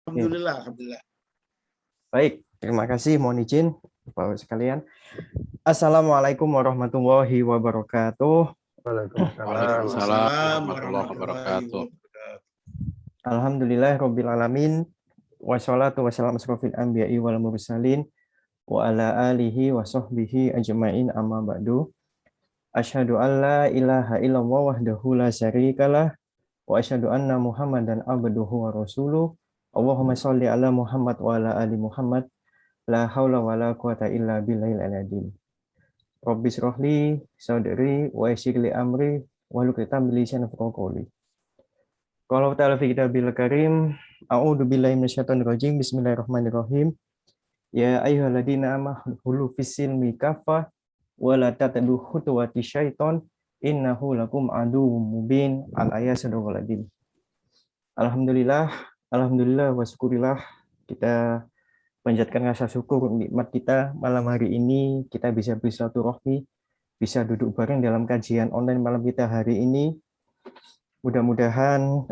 Oke. Alhamdulillah. Baik, terima kasih. Mohon izin, Bapak sekalian. Assalamualaikum warahmatullahi wabarakatuh. Waalaikumsalam. Waalaikumsalam Warahmatullahi warahmatullahi wabarakatuh. wabarakatuh. Alhamdulillah Rabbil Alamin. Wassalatu wassalamu asrofil anbiya'i wal mursalin. Wa ala alihi wa sahbihi ajma'in amma ba'du. Asyhadu an la ilaha illallah wahdahu la syarikalah. Wa asyhadu anna Muhammadan abduhu wa rasuluh. Allahumma sholli ala Muhammad wa ala ali Muhammad. La haula wa la quwata illa billahil aliyyil. Rabbi shrahli sadri wa yassir li amri wahlul 'uqdatam min lisani yafqahu qawli. Qala ta'ala fi kitabil karim, a'udzu billahi minasyaitonir rajim. Bismillahirrahmanirrahim. Ya ayyuhalladzina amanu fis silmi kaffah wa la tattabi'u khutuwati syaiton innahu lakum aduwwum mubin. Al-ayat sadaqal adzim. Alhamdulillah, alhamdulillah wa syukurillah, kita panjatkan rasa syukur nikmat kita malam hari ini kita bisa bersilaturahmi, bisa duduk bareng dalam kajian online malam kita hari ini. Mudah-mudahan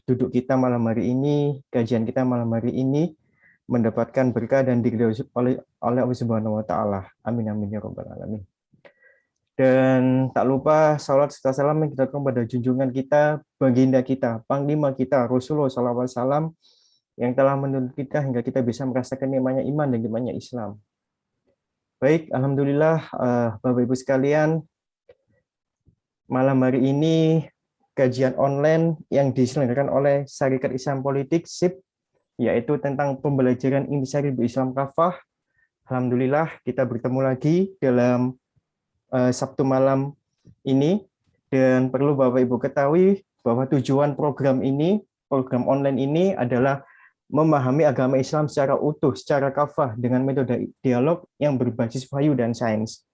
duduk kita malam hari ini, kajian kita malam hari ini mendapatkan berkah dan diridhoi oleh Allah Subhanahu wa taala. Amin amin ya rabbal alamin. Dan tak lupa salat serta salam yang kita kepada junjungan kita, baginda kita, panglima kita, Rasulullah SAW, yang telah menuntun kita hingga kita bisa merasakan nikmatnya iman dan nikmatnya Islam. Baik, alhamdulillah Bapak Ibu sekalian, malam hari ini kajian online yang diselenggarakan oleh Syarikat Islam Politik SIP, yaitu tentang pembelajaran Intisari Islam Kafah. Alhamdulillah kita bertemu lagi dalam Sabtu malam ini, dan perlu Bapak Ibu ketahui bahwa tujuan program ini, program online ini adalah memahami agama Islam secara utuh, secara kafah dengan metode dialog yang berbasis wahyu dan sains.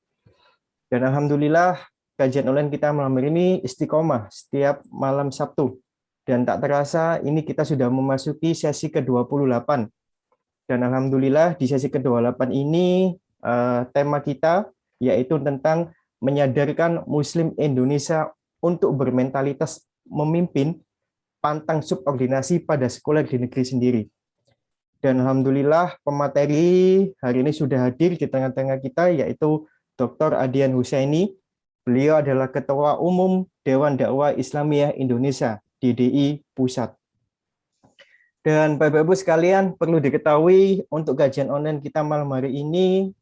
Dan alhamdulillah kajian online kita malam hari ini istiqomah setiap malam Sabtu. Dan tak terasa ini kita sudah memasuki sesi ke-28. Dan alhamdulillah di sesi ke-28 ini tema kita yaitu tentang menyadarkan Muslim Indonesia untuk bermentalitas memimpin pantang subordinasi pada sekolah di negeri sendiri. Dan alhamdulillah pemateri hari ini sudah hadir di tengah-tengah kita, yaitu Dr. Adian Husaini. Beliau adalah Ketua Umum Dewan Dakwah Islamiyah Indonesia, DDI Pusat. Dan Bapak-Ibu sekalian, perlu diketahui untuk kajian online kita malam hari ini,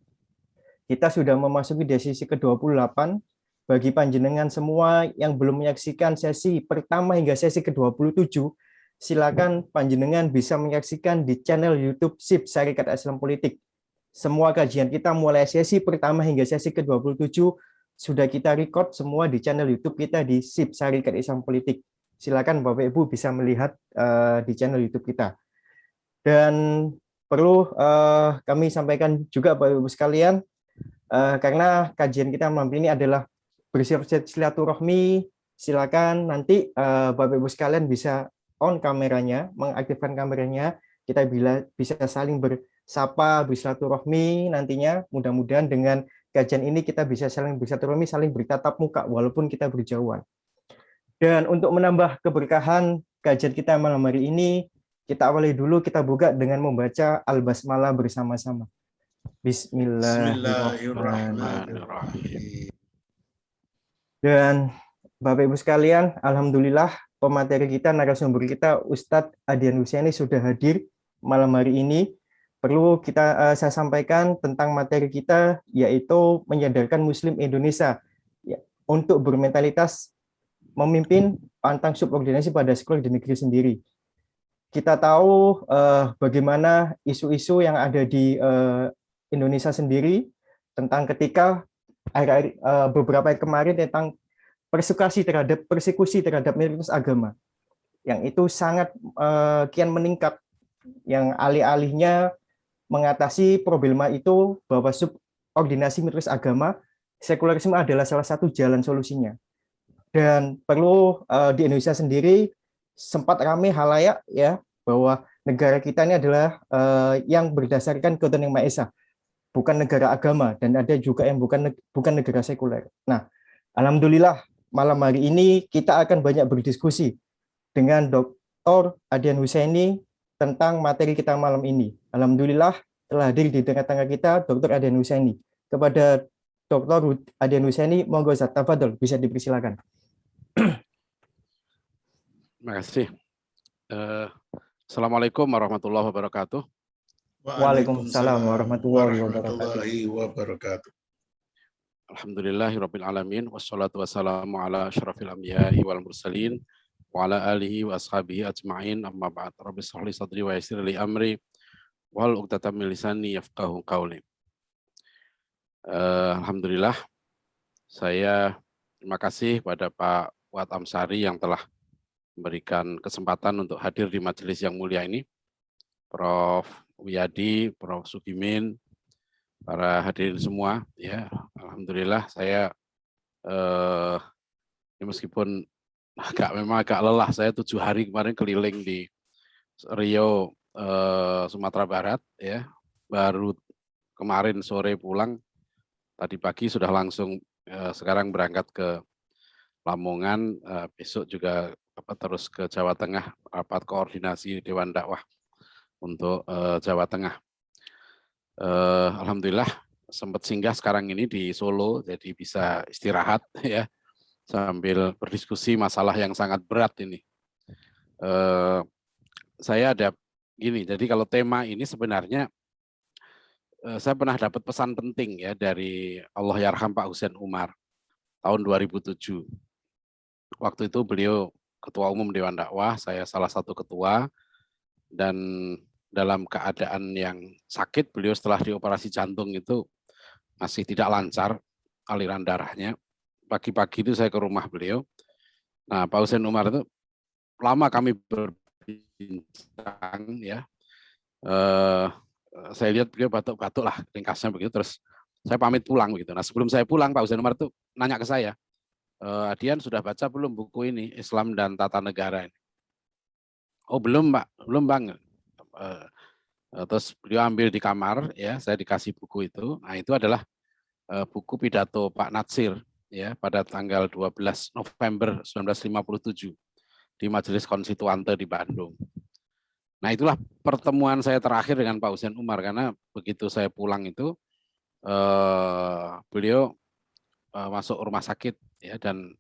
kita sudah memasuki di sesi ke-28. Bagi panjenengan semua yang belum menyaksikan sesi pertama hingga sesi ke-27, silakan panjenengan bisa menyaksikan di channel YouTube SIP Syarikat Islam Politik. Semua kajian kita mulai sesi pertama hingga sesi ke-27 sudah kita record semua di channel YouTube kita di SIP Syarikat Islam Politik. Silakan Bapak Ibu bisa melihat di channel YouTube kita. Dan perlu kami sampaikan juga Bapak Ibu sekalian, karena kajian kita malam ini adalah bersilaturahmi, silakan nanti Bapak Ibu sekalian bisa on kameranya, mengaktifkan kameranya, kita bisa saling bersapa, bersilaturahmi nantinya. Mudah-mudahan dengan kajian ini kita bisa saling bersilaturahmi, saling bertatap muka walaupun kita berjauhan. Dan untuk menambah keberkahan kajian kita malam hari ini, kita awali dulu, kita buka dengan membaca Al-Basmalah bersama-sama. Bismillahirrahmanirrahim. Dan Bapak Ibu sekalian, alhamdulillah pemateri kita, narasumber kita Ustadz Adian Husaini sudah hadir malam hari ini. Perlu saya sampaikan tentang materi kita, yaitu menyadarkan Muslim Indonesia untuk bermentalitas memimpin pantang subordinasi pada sekolah di negeri sendiri. Kita tahu bagaimana isu-isu yang ada di Indonesia sendiri tentang ketika beberapa hari kemarin tentang persekusi terhadap minoritas agama, yang itu sangat kian meningkat, yang alih-alihnya mengatasi problema itu bahwa subordinasi minoritas agama, sekularisme adalah salah satu jalan solusinya. Dan perlu di Indonesia sendiri sempat ramai halayak ya bahwa negara kita ini adalah yang berdasarkan ketuhanan Yang Maha Esa, bukan negara agama, dan ada juga yang bukan negara sekuler. Nah, alhamdulillah malam hari ini kita akan banyak berdiskusi dengan Dr. Adian Husaini tentang materi kita malam ini. Alhamdulillah telah hadir di tengah-tengah kita Dr. Adian Husaini. Kepada Dr. Adian Husaini, monggo Ustaz, tafadhol, bisa dipersilakan. Terima kasih. Assalamualaikum warahmatullahi wabarakatuh. Waalaikumsalam warahmatullahi wabarakatuh. Alhamdulillahirabbil alamin wassalatu wassalamu ala asyrafil anbiya'i wal mursalin wa ala alihi wa ashabihi ajma'in amma ba'd. Rabbi shrah li sadri wa yassir li amri wal 'uqdatam min lisani yafqahu qawli. Alhamdulillah, saya terima kasih pada Pak Fuad Amsari yang telah memberikan kesempatan untuk hadir di majelis yang mulia ini. Prof. Wiyadi, Prof. Sugimin, para hadirin semua, ya, alhamdulillah saya meskipun memang agak lelah, saya 7 hari kemarin keliling di Riau, Sumatera Barat, ya, baru kemarin sore pulang, tadi pagi sudah langsung sekarang berangkat ke Lamongan, besok juga terus ke Jawa Tengah, rapat koordinasi Dewan Dakwah untuk Jawa Tengah. Alhamdulillah sempat singgah sekarang ini di Solo, jadi bisa istirahat ya sambil berdiskusi masalah yang sangat berat ini. Saya ada gini, jadi kalau tema ini sebenarnya saya pernah dapat pesan penting ya dari Allahyarham Pak Husain Umar tahun 2007. Waktu itu beliau Ketua Umum Dewan Dakwah, saya salah satu ketua, dan dalam keadaan yang sakit, beliau setelah dioperasi jantung itu masih tidak lancar aliran darahnya. Pagi-pagi itu saya ke rumah beliau. Nah, Pak Husain Umar itu lama kami berbincang ya. Saya lihat beliau batuk-batuk lah, ringkasnya begitu. Terus saya pamit pulang begitu. Nah, sebelum saya pulang, Pak Husain Umar itu nanya ke saya, Adian sudah baca belum buku ini, Islam dan Tata Negara ini? Oh belum Pak, belum Bang. Terus beliau ambil di kamar, ya saya dikasih buku itu. Nah itu adalah buku pidato Pak Natsir ya pada tanggal 12 November 1957 di Majelis Konstituante di Bandung. Nah itulah pertemuan saya terakhir dengan Pak Husain Umar, karena begitu saya pulang itu beliau masuk rumah sakit ya, dan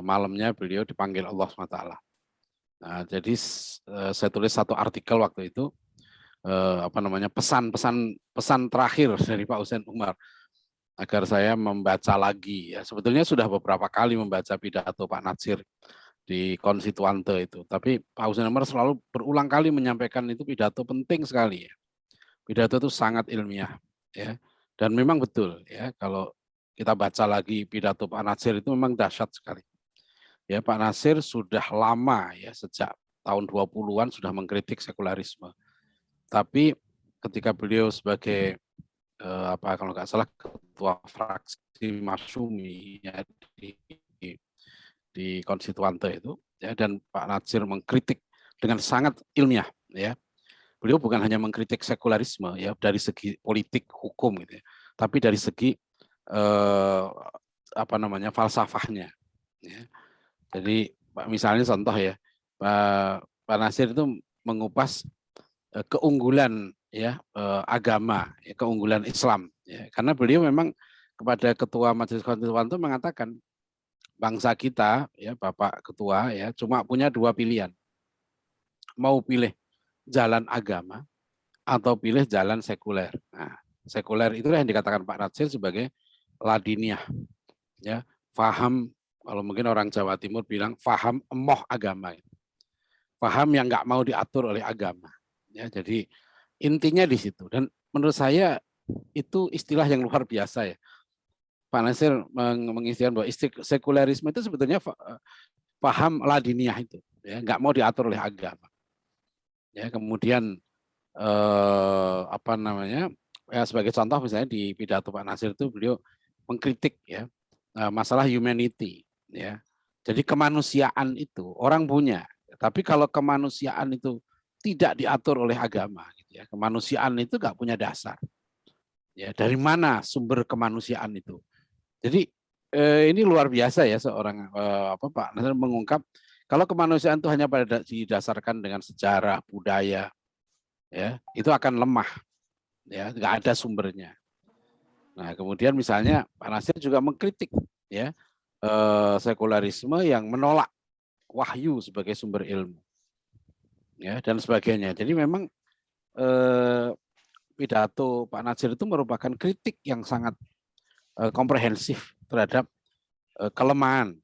malamnya beliau dipanggil Allah SWT. Nah, jadi saya tulis satu artikel waktu itu, pesan terakhir dari Pak Husain Umar agar saya membaca lagi ya. Sebetulnya sudah beberapa kali membaca pidato Pak Natsir di Konstituante itu, tapi Pak Husain Umar selalu berulang kali menyampaikan itu pidato penting sekali ya. Pidato itu sangat ilmiah ya, dan memang betul ya, kalau kita baca lagi pidato Pak Natsir itu memang dahsyat sekali. Ya, Pak Natsir sudah lama ya, sejak tahun 20-an sudah mengkritik sekularisme. Tapi ketika beliau sebagai kalau nggak salah ketua fraksi Masyumi ya, di Konstituante itu ya, dan Pak Natsir mengkritik dengan sangat ilmiah ya. Beliau bukan hanya mengkritik sekularisme ya dari segi politik hukum gitu ya, tapi dari segi falsafahnya ya. Jadi misalnya contoh ya, Pak Natsir itu mengupas keunggulan ya agama, ya, keunggulan Islam ya. Karena beliau memang kepada ketua Majelis Konstituante mengatakan bangsa kita ya, Bapak Ketua ya, cuma punya 2 pilihan. Mau pilih jalan agama atau pilih jalan sekuler. Nah, sekuler itulah yang dikatakan Pak Natsir sebagai ladiniah ya, faham, kalau mungkin orang Jawa Timur bilang faham emoh agama. Faham yang nggak mau diatur oleh agama. Ya, jadi intinya di situ, dan menurut saya itu istilah yang luar biasa ya. Pak Natsir mengistilahkan bahwa sekulerisme itu sebetulnya paham ladiniah itu, ya, nggak mau diatur oleh agama. Ya, kemudian ya, sebagai contoh misalnya di pidato Pak Natsir itu beliau mengkritik ya masalah humanity ya. Jadi kemanusiaan itu orang punya, tapi kalau kemanusiaan itu tidak diatur oleh agama gitu ya, kemanusiaan itu nggak punya dasar. Ya, dari mana sumber kemanusiaan itu? Jadi ini luar biasa ya, seorang Pak Natsir mengungkap kalau kemanusiaan itu hanya didasarkan dengan sejarah, budaya, ya itu akan lemah, ya nggak ada sumbernya. Nah kemudian misalnya Pak Nasir juga mengkritik ya sekularisme yang menolak wahyu sebagai sumber ilmu, ya dan sebagainya. Jadi memang pidato Pak Nasir itu merupakan kritik yang sangat komprehensif terhadap kelemahan,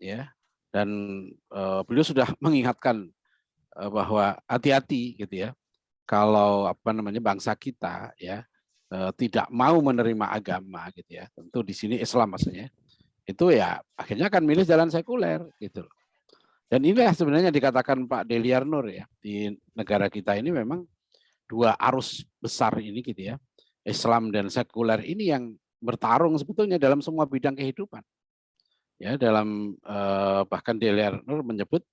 ya. Dan beliau sudah mengingatkan bahwa hati-hati gitu ya, kalau apa namanya bangsa kita ya tidak mau menerima agama gitu ya, tentu di sini Islam maksudnya, itu ya akhirnya akan milih jalan sekuler gitu loh. Dan inilah sebenarnya dikatakan Pak Deliar Nur ya, di negara kita ini memang dua arus besar ini gitu ya, Islam dan sekuler ini yang bertarung sebetulnya dalam semua bidang kehidupan. Ya, dalam bahkan Deliar Nur menyebut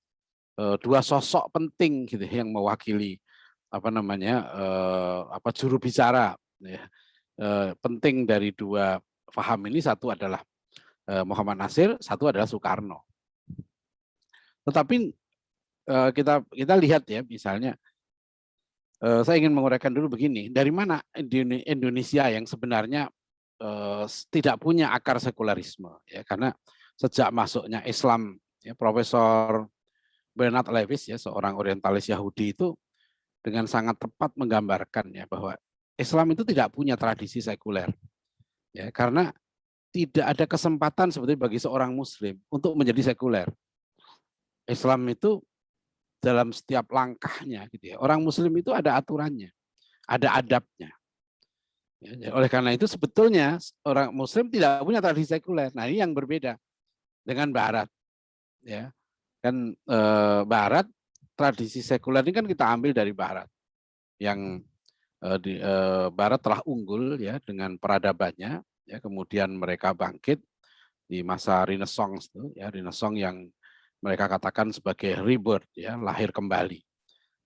dua sosok penting gitu yang mewakili apa namanya juru bicara ya, penting dari dua faham ini, satu adalah Muhammad Nasir, satu adalah Soekarno. Tetapi kita lihat ya, misalnya saya ingin menguraikan dulu begini, dari mana Indonesia yang sebenarnya tidak punya akar sekularisme ya, karena sejak masuknya Islam ya, Profesor Bernard Lewis ya, seorang orientalis Yahudi itu dengan sangat tepat menggambarkan ya bahwa Islam itu tidak punya tradisi sekuler ya, karena tidak ada kesempatan sebetulnya bagi seorang muslim untuk menjadi sekuler. Islam itu dalam setiap langkahnya gitu ya, orang muslim itu ada aturannya, ada adabnya. Ya, oleh karena itu sebetulnya orang muslim tidak punya tradisi sekuler. Nah, ini yang berbeda dengan barat ya. Kan barat, tradisi sekuler ini kan kita ambil dari barat. Yang barat telah unggul ya dengan peradabannya ya, kemudian mereka bangkit di masa Renaissance tuh ya, Renaissance yang mereka katakan sebagai rebirth ya, lahir kembali.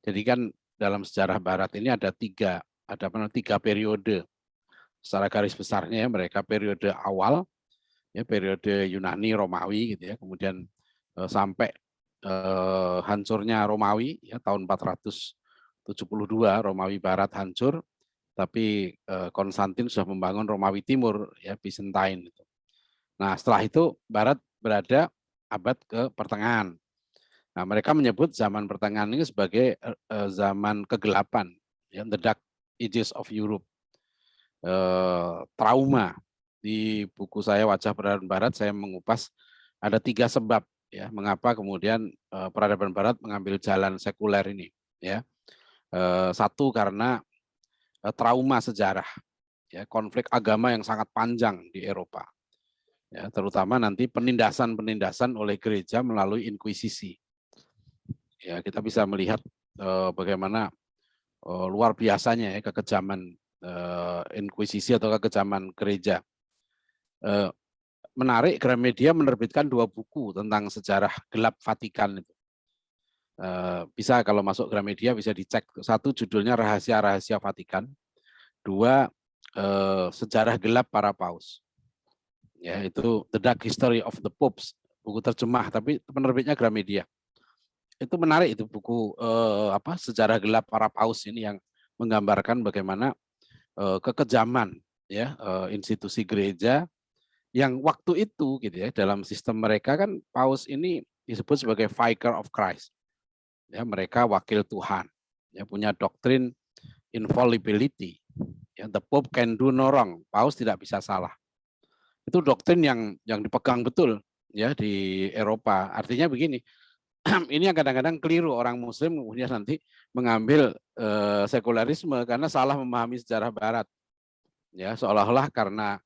Jadi kan dalam sejarah barat ini ada tiga periode secara garis besarnya ya, mereka periode awal ya, periode Yunani Romawi gitu ya, kemudian sampai hancurnya Romawi ya, tahun 472 Romawi Barat hancur, tapi Konstantin sudah membangun Romawi Timur ya, Byzantine itu. Nah setelah itu Barat berada abad ke pertengahan. Nah mereka menyebut zaman pertengahan ini sebagai zaman kegelapan ya, the dark ages of Europe. Trauma. Di buku saya Wajah Peradaban Barat saya mengupas ada 3 sebab ya mengapa kemudian peradaban Barat mengambil jalan sekuler ini ya. Satu karena trauma sejarah ya, konflik agama yang sangat panjang di Eropa ya, terutama nanti penindasan oleh gereja melalui inkuisisi ya. Kita bisa melihat bagaimana luar biasanya ya kekejaman inkuisisi atau kekejaman gereja. Menarik, Gramedia menerbitkan 2 buku tentang sejarah gelap Vatikan itu. Bisa kalau masuk Gramedia bisa dicek. Satu judulnya Rahasia-Rahasia Vatikan, 2 Sejarah Gelap Para Paus. Ya, itu The Dark History of the Popes, buku terjemah tapi penerbitnya Gramedia. Itu menarik itu buku Sejarah Gelap Para Paus ini yang menggambarkan bagaimana kekejaman ya institusi gereja yang waktu itu gitu ya, dalam sistem mereka kan paus ini disebut sebagai vicar of Christ. Ya, mereka wakil Tuhan. Ya, punya doktrin infallibility. Ya, the Pope can do no wrong. Paus tidak bisa salah. Itu doktrin yang dipegang betul ya di Eropa. Artinya begini, ini yang kadang-kadang keliru orang Muslim kemudian nanti mengambil sekularisme karena salah memahami sejarah Barat. Ya, seolah-olah karena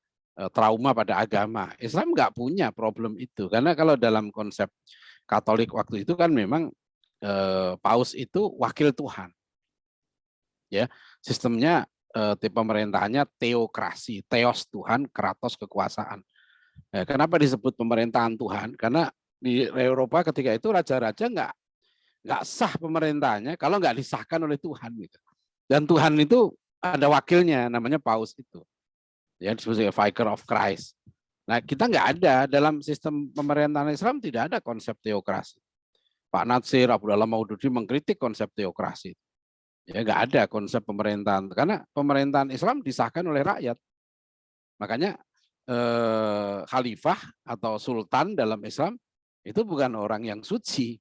trauma pada agama. Islam nggak punya problem itu, karena kalau dalam konsep Katolik waktu itu kan memang paus itu wakil Tuhan. Ya, sistemnya pemerintahannya teokrasi, theos Tuhan, kratos kekuasaan. Nah, kenapa disebut pemerintahan Tuhan? Karena di Eropa ketika itu raja-raja nggak sah pemerintahnya kalau nggak disahkan oleh Tuhan gitu. Dan Tuhan itu ada wakilnya namanya paus itu. Ya, disebut sebagai vicar of Christ. Nah, kita nggak ada dalam sistem pemerintahan Islam, tidak ada konsep teokrasi. Pak Natsir, Abdullah Maududi mengkritik konsep teokrasi. Ya, nggak ada konsep pemerintahan karena pemerintahan Islam disahkan oleh rakyat. Makanya khalifah atau sultan dalam Islam itu bukan orang yang suci,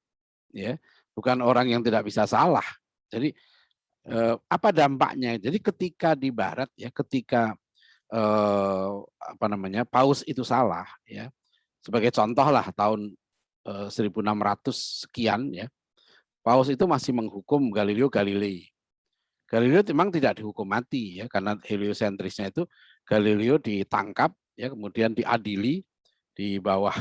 ya, bukan orang yang tidak bisa salah. Jadi apa dampaknya? Jadi ketika di Barat, ya, ketika apa namanya, paus itu salah, ya, sebagai contoh lah tahun 1600 sekian, ya, paus itu masih menghukum Galileo Galilei. Galileo memang tidak dihukum mati, ya, karena heliosentrisnya itu Galileo ditangkap, ya, kemudian diadili di bawah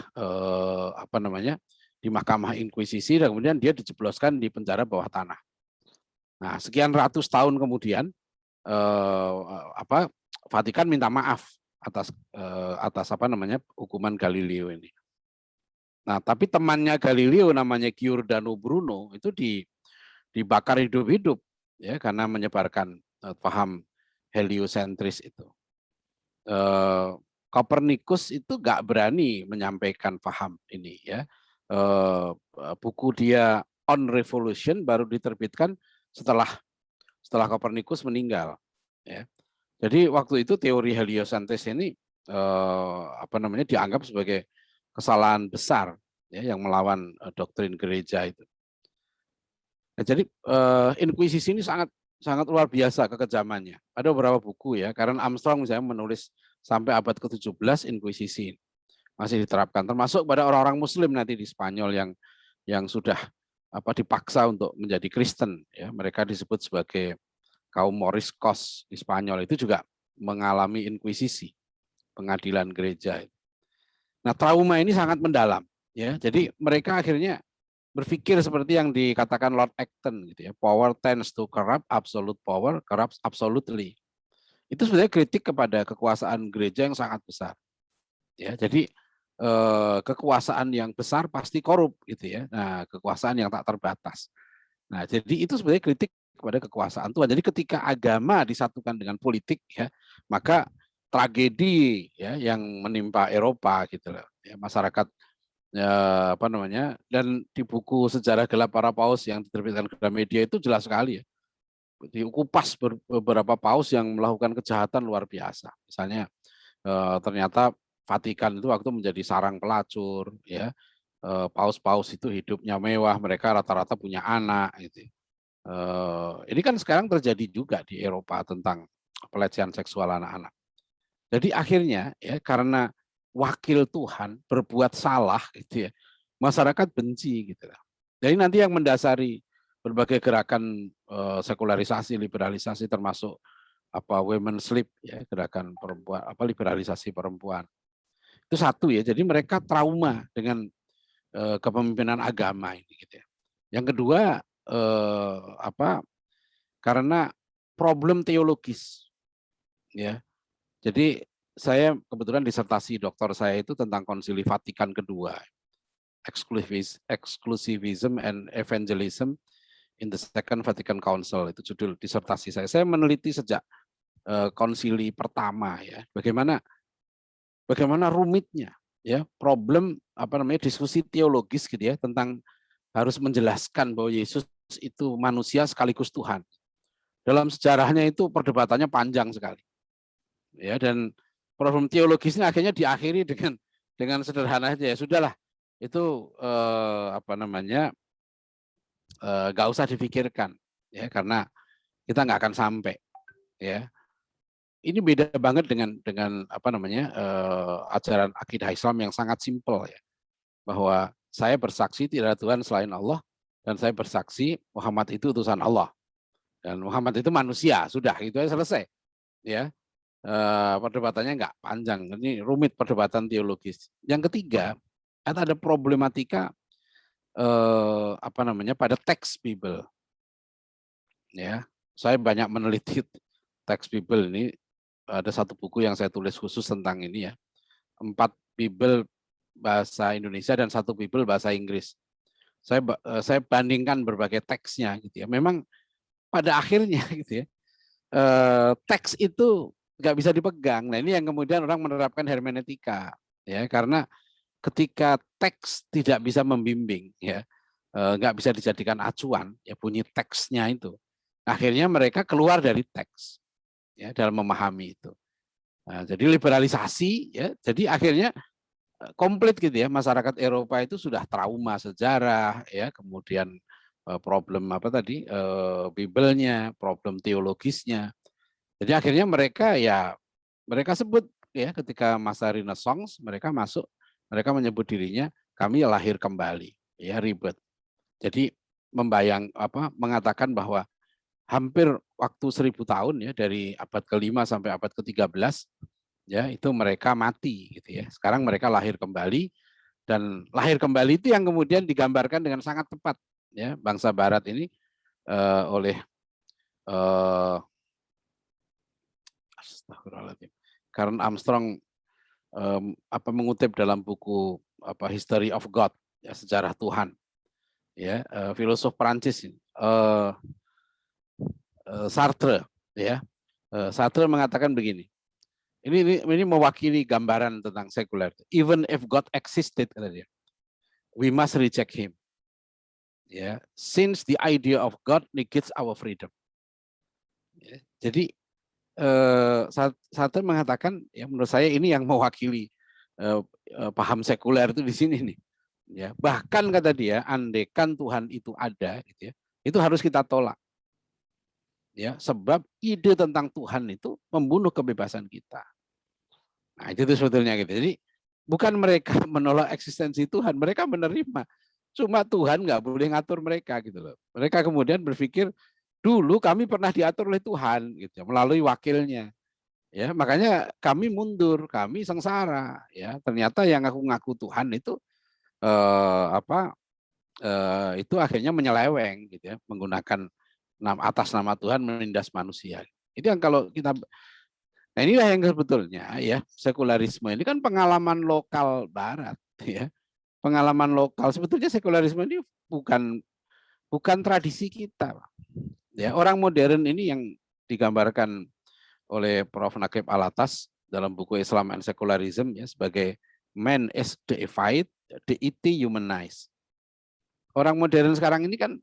apa namanya, di Mahkamah Inkuisisi, dan kemudian dia dijebloskan di penjara bawah tanah. Nah, sekian ratus tahun kemudian Vatikan minta maaf atas apa namanya, hukuman Galileo ini. Nah, tapi temannya Galileo namanya Giordano Bruno itu dibakar hidup-hidup, ya, karena menyebarkan paham heliosentris itu. Copernicus itu nggak berani menyampaikan paham ini, ya. Buku dia On Revolution baru diterbitkan setelah Copernicus meninggal, ya. Jadi waktu itu teori heliosentris ini apa namanya, dianggap sebagai kesalahan besar, ya, yang melawan doktrin gereja itu. Nah, jadi inkuisisi ini sangat luar biasa kekejamannya. Ada beberapa buku, ya, Karen Armstrong misalnya menulis sampai abad ke-17 inkuisisi masih diterapkan, termasuk pada orang-orang Muslim nanti di Spanyol yang sudah dipaksa untuk menjadi Kristen, ya. Mereka disebut sebagai kaum Moriscos di Spanyol, itu juga mengalami inkuisisi, pengadilan gereja. Nah, trauma ini sangat mendalam, ya. Jadi mereka akhirnya berpikir seperti yang dikatakan Lord Acton, gitu ya. Power tends to corrupt, absolute power corrupts absolutely. Itu sebenarnya kritik kepada kekuasaan gereja yang sangat besar, ya. Jadi kekuasaan yang besar pasti korup, gitu ya. Nah, kekuasaan yang tak terbatas. Nah, jadi itu sebenarnya kritik kepada kekuasaan Tuhan. Jadi ketika agama disatukan dengan politik, ya, maka tragedi, ya, yang menimpa Eropa, gitu loh, ya, masyarakat, ya, apa namanya, dan di buku Sejarah Gelap Para Paus yang diterbitkan Gramedia itu jelas sekali, ya, dikupas beberapa paus yang melakukan kejahatan luar biasa. Misalnya ternyata Vatikan itu waktu menjadi sarang pelacur, ya. Paus-paus itu hidupnya mewah, mereka rata-rata punya anak, gitu. Ini kan sekarang terjadi juga di Eropa tentang pelecehan seksual anak-anak. Jadi akhirnya, ya, karena wakil Tuhan berbuat salah, gitu ya, masyarakat benci, gitu. Jadi nanti yang mendasari berbagai gerakan sekularisasi, liberalisasi, termasuk women's lib, ya, gerakan perempuan, liberalisasi perempuan. Itu satu, ya. Jadi mereka trauma dengan kepemimpinan agama ini, gitu ya. Yang kedua, karena problem teologis, ya. Jadi saya kebetulan disertasi doktor saya itu tentang Konsili Vatikan kedua, Exclusivism and Evangelism in the Second Vatican Council, itu judul disertasi saya. Saya meneliti sejak konsili pertama, ya, bagaimana rumitnya, ya, problem diskusi teologis, gitu ya, tentang harus menjelaskan bahwa Yesus itu manusia sekaligus Tuhan. Dalam sejarahnya itu perdebatannya panjang sekali, ya, dan problem teologisnya akhirnya diakhiri dengan sederhana aja, ya sudahlah, itu nggak usah dipikirkan, ya, karena kita nggak akan sampai, ya. Ini beda banget dengan ajaran akidah Islam yang sangat simpel, ya, bahwa saya bersaksi tidak ada Tuhan selain Allah, dan saya bersaksi Muhammad itu utusan Allah, dan Muhammad itu manusia, sudah, itu aja selesai, ya. Perdebatannya nggak panjang, ini rumit perdebatan teologis. Yang ketiga, ada problematika pada teks Bible, ya. Saya banyak meneliti teks Bible ini. Ada satu buku yang saya tulis khusus tentang ini, ya. 4 Bible bahasa Indonesia dan 1 Bible bahasa Inggris. Saya bandingkan berbagai teksnya, gitu ya. Memang pada akhirnya, gitu ya, teks itu nggak bisa dipegang. Nah, ini yang kemudian orang menerapkan hermeneutika, ya, karena ketika teks tidak bisa membimbing, ya, nggak bisa dijadikan acuan, ya, bunyi teksnya itu, Akhirnya mereka keluar dari teks ya dalam memahami itu. Nah, jadi liberalisasi ya, jadi akhirnya komplit gitu ya, masyarakat Eropa itu sudah trauma sejarah ya, kemudian problem apa tadi Bibelnya, problem teologisnya. Jadi akhirnya mereka sebut ya ketika masa Renaissance mereka menyebut dirinya kami lahir kembali ya, rebirth. Jadi mengatakan bahwa hampir waktu 1000 tahun ya, dari abad ke-5 sampai abad ke-13 ya, itu mereka mati gitu ya. Sekarang mereka lahir kembali, dan lahir kembali itu yang kemudian digambarkan dengan sangat tepat ya bangsa Barat ini oleh astagfirullahaladzim, Karen Armstrong mengutip dalam buku History of God ya, sejarah Tuhan ya, filosof Prancis Sartre ya. Sartre mengatakan begini. Ini mewakili gambaran tentang sekuler. Even if God existed, kata dia, we must reject him. Ya, since the idea of God negates our freedom. Ya, jadi Sartre mengatakan, ya menurut saya ini yang mewakili paham sekuler itu di sini nih. Ya, bahkan kata dia, andaikan Tuhan itu ada, gitu ya, itu harus kita tolak. Ya, sebab ide tentang Tuhan itu membunuh kebebasan kita. Nah, itu sebetulnya gitu. Jadi bukan mereka menolak eksistensi Tuhan, mereka menerima. Cuma Tuhan nggak boleh ngatur mereka gitu loh. Mereka kemudian berpikir dulu kami pernah diatur oleh Tuhan gitu, melalui wakilnya. Ya, makanya kami mundur, kami sengsara. Ya, ternyata yang ngaku-ngaku Tuhan itu itu akhirnya menyeleweng gitu ya, menggunakan atas nama Tuhan menindas manusia. Itu yang kalau kita, nah inilah yang sebetulnya ya, sekularisme ini kan pengalaman lokal Barat ya. Pengalaman lokal, sebetulnya sekularisme ini bukan tradisi kita. Ya, orang modern ini yang digambarkan oleh Prof. Naqib Alatas dalam buku Islam and Secularism ya, sebagai man is deified, deity humanized. Orang modern sekarang ini kan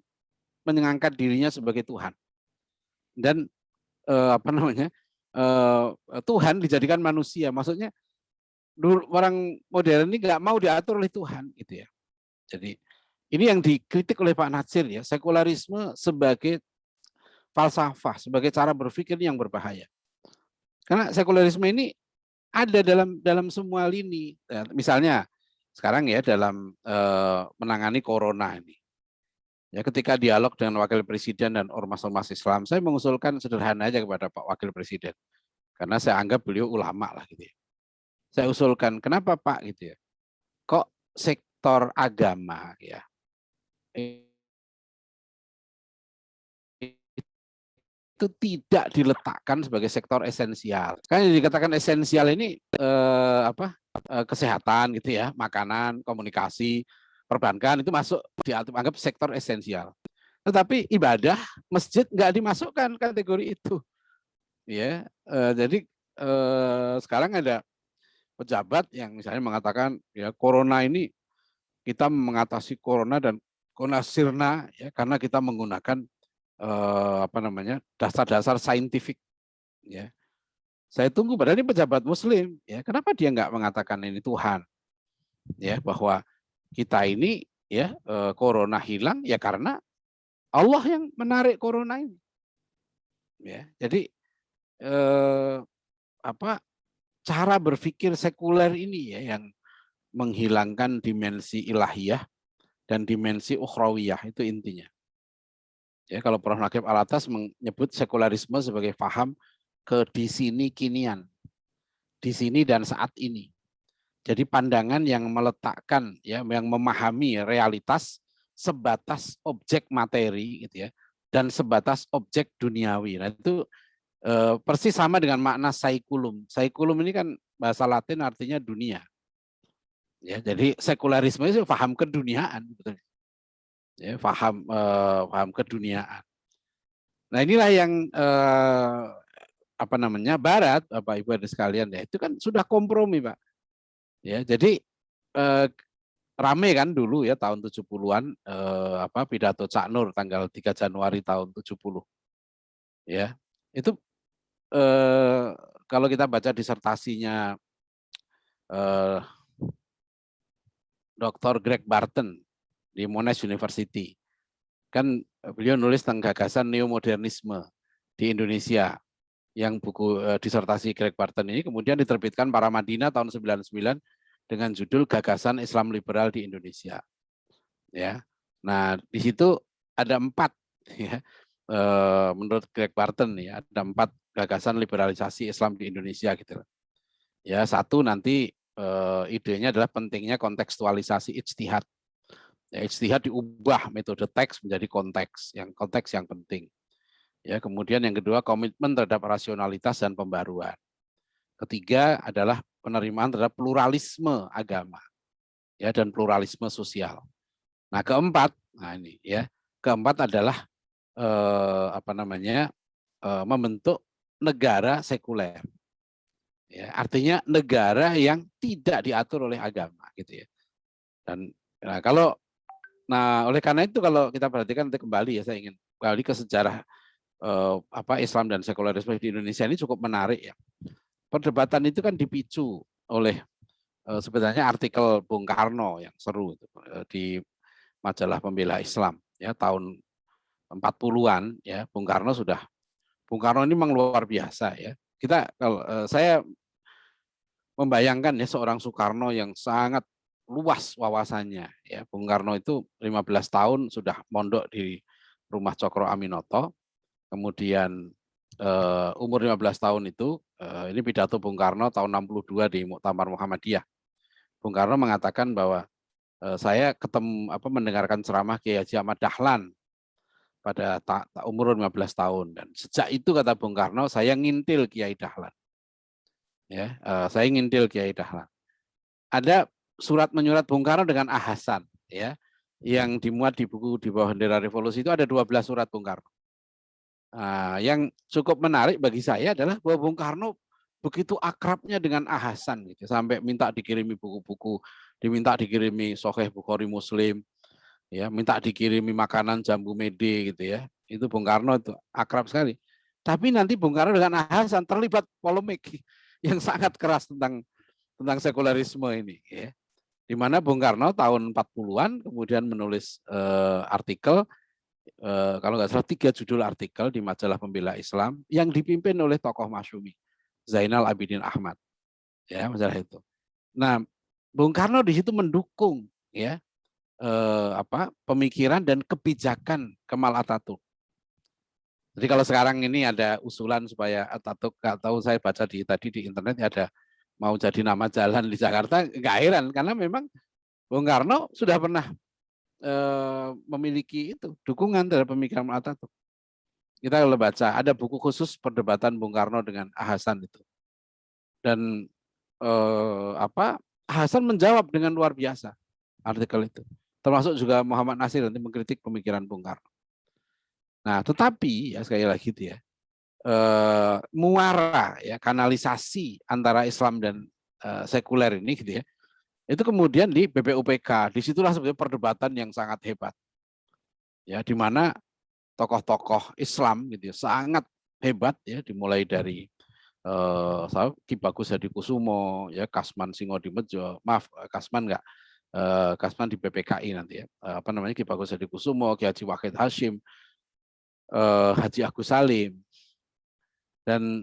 mengangkat dirinya sebagai Tuhan, dan Tuhan dijadikan manusia. Maksudnya dulu orang modern ini nggak mau diatur oleh Tuhan gitu ya. Jadi ini yang dikritik oleh Pak Natsir ya, sekularisme sebagai falsafah, sebagai cara berpikir yang berbahaya. Karena sekularisme ini ada dalam semua lini. Misalnya sekarang ya dalam menangani corona ini. Ya, ketika dialog dengan Wakil Presiden dan ormas-ormas Islam, saya mengusulkan sederhana aja kepada Pak Wakil Presiden. Karena saya anggap beliau ulama lah gitu ya. Saya usulkan, kenapa Pak gitu ya? Kok sektor agama ya itu tidak diletakkan sebagai sektor esensial. Kan yang dikatakan esensial ini kesehatan gitu ya, makanan, komunikasi, perbankan itu masuk dianggap sektor esensial. Tetapi ibadah masjid nggak dimasukkan kategori itu. Ya, jadi sekarang ada pejabat yang misalnya mengatakan ya corona ini kita mengatasi corona dan corona sirna ya karena kita menggunakan dasar-dasar saintifik ya. Saya tunggu, padahal ini pejabat Muslim ya, kenapa dia nggak mengatakan ini Tuhan ya, bahwa kita ini ya corona hilang ya karena Allah yang menarik corona ini ya. Jadi cara berpikir sekuler ini ya yang menghilangkan dimensi ilahiyah dan dimensi ukhrawiyah, itu intinya. Ya, kalau Prof. Naqib Alatas menyebut sekularisme sebagai paham ke di sini kinian, di sini dan saat ini. Jadi pandangan yang meletakkan ya, yang memahami realitas sebatas objek materi gitu ya, dan sebatas objek duniawi. Nah itu persis sama dengan makna saikulum. Saikulum ini kan bahasa Latin artinya dunia. Ya, jadi sekularisme itu paham keduniaan, betul. Ya, paham keduniaan. Nah inilah yang Barat, Bapak Ibu ada sekalian ya, itu kan sudah kompromi Pak. Ya, jadi rame kan dulu ya tahun 70-an pidato Cak Nur tanggal 3 Januari tahun 70. ya. Itu kalau kita baca disertasinya Dr. Greg Barton di Monash University, kan beliau nulis tentang gagasan neomodernisme di Indonesia, yang buku disertasi Greg Barton ini kemudian diterbitkan Paramadina tahun 99 dengan judul Gagasan Islam Liberal di Indonesia. Ya, nah di situ ada 4 ya, menurut Greg Barton ya, ada 4 gagasan liberalisasi Islam di Indonesia gitu. Ya, satu nanti idenya adalah pentingnya kontekstualisasi ijtihad. Ya, ijtihad diubah metode teks menjadi konteks yang penting. Ya, kemudian yang kedua komitmen terhadap rasionalitas dan pembaruan. Ketiga adalah penerimaan terhadap pluralisme agama, ya, dan pluralisme sosial. Nah, keempat adalah membentuk negara sekuler. Ya, artinya negara yang tidak diatur oleh agama, gitu ya. Dan oleh karena itu kalau kita perhatikan nanti kembali ya, saya ingin kembali ke sejarah Islam dan sekularisme di Indonesia ini cukup menarik ya. Perdebatan itu kan dipicu oleh sebenarnya artikel Bung Karno yang seru di majalah Pembela Islam ya tahun 40-an ya. Bung Karno ini memang luar biasa ya. Saya membayangkan ya seorang Soekarno yang sangat luas wawasannya ya. Bung Karno itu 15 tahun sudah mondok di rumah Cokro Aminoto. Kemudian umur 15 tahun itu ini pidato Bung Karno tahun 62 di Muktamar Muhammadiyah. Bung Karno mengatakan bahwa saya mendengarkan ceramah Kiai Haji Ahmad Dahlan pada umur 15 tahun, dan sejak itu kata Bung Karno saya ngintil Kiai Dahlan. Ya, saya ngintil Kiai Dahlan. Ada surat menyurat Bung Karno dengan Ahasan ya, yang dimuat di buku Di Bawah Bendera Revolusi itu ada 12 surat Bung Karno. Yang cukup menarik bagi saya adalah bahwa Bung Karno begitu akrabnya dengan Ahasan gitu, sampai minta dikirimi buku-buku, diminta dikirimi Sahih Bukhari Muslim, ya, minta dikirimi makanan jambu mede gitu ya. Itu Bung Karno itu akrab sekali. Tapi nanti Bung Karno dengan Ahasan terlibat polemik yang sangat keras tentang sekularisme ini ya. Di mana Bung Karno tahun 40-an kemudian menulis artikel kalau nggak salah 3 judul artikel di majalah Pembela Islam yang dipimpin oleh tokoh Masyumi, Zainal Abidin Ahmad. Ya, masalah itu. Nah, Bung Karno di situ mendukung ya pemikiran dan kebijakan Kemal Atatürk. Jadi kalau sekarang ini ada usulan supaya Atatürk, nggak tahu saya baca tadi di internet ada mau jadi nama jalan di Jakarta, nggak heran karena memang Bung Karno sudah pernah memiliki itu dukungan terhadap pemikiran Atatürk. Kita kalau baca ada buku khusus perdebatan Bung Karno dengan Ahasan itu, dan Hasan menjawab dengan luar biasa artikel itu, termasuk juga Muhammad Nasir nanti mengkritik pemikiran Bung Karno. Nah, tetapi ya sekali lagi itu ya, muara ya kanalisasi antara Islam dan sekuler ini gitu ya, itu kemudian di BPUPK, disitulah sebenarnya perdebatan yang sangat hebat ya, di mana tokoh-tokoh Islam gitu ya, sangat hebat ya, dimulai dari Ki Bagus Hadikusumo ya, Kasman Singodimedjo, Kasman di BPKI nanti ya, Ki Bagus Hadikusumo, Ki Haji Wahid Hashim, Haji Agus Salim. Dan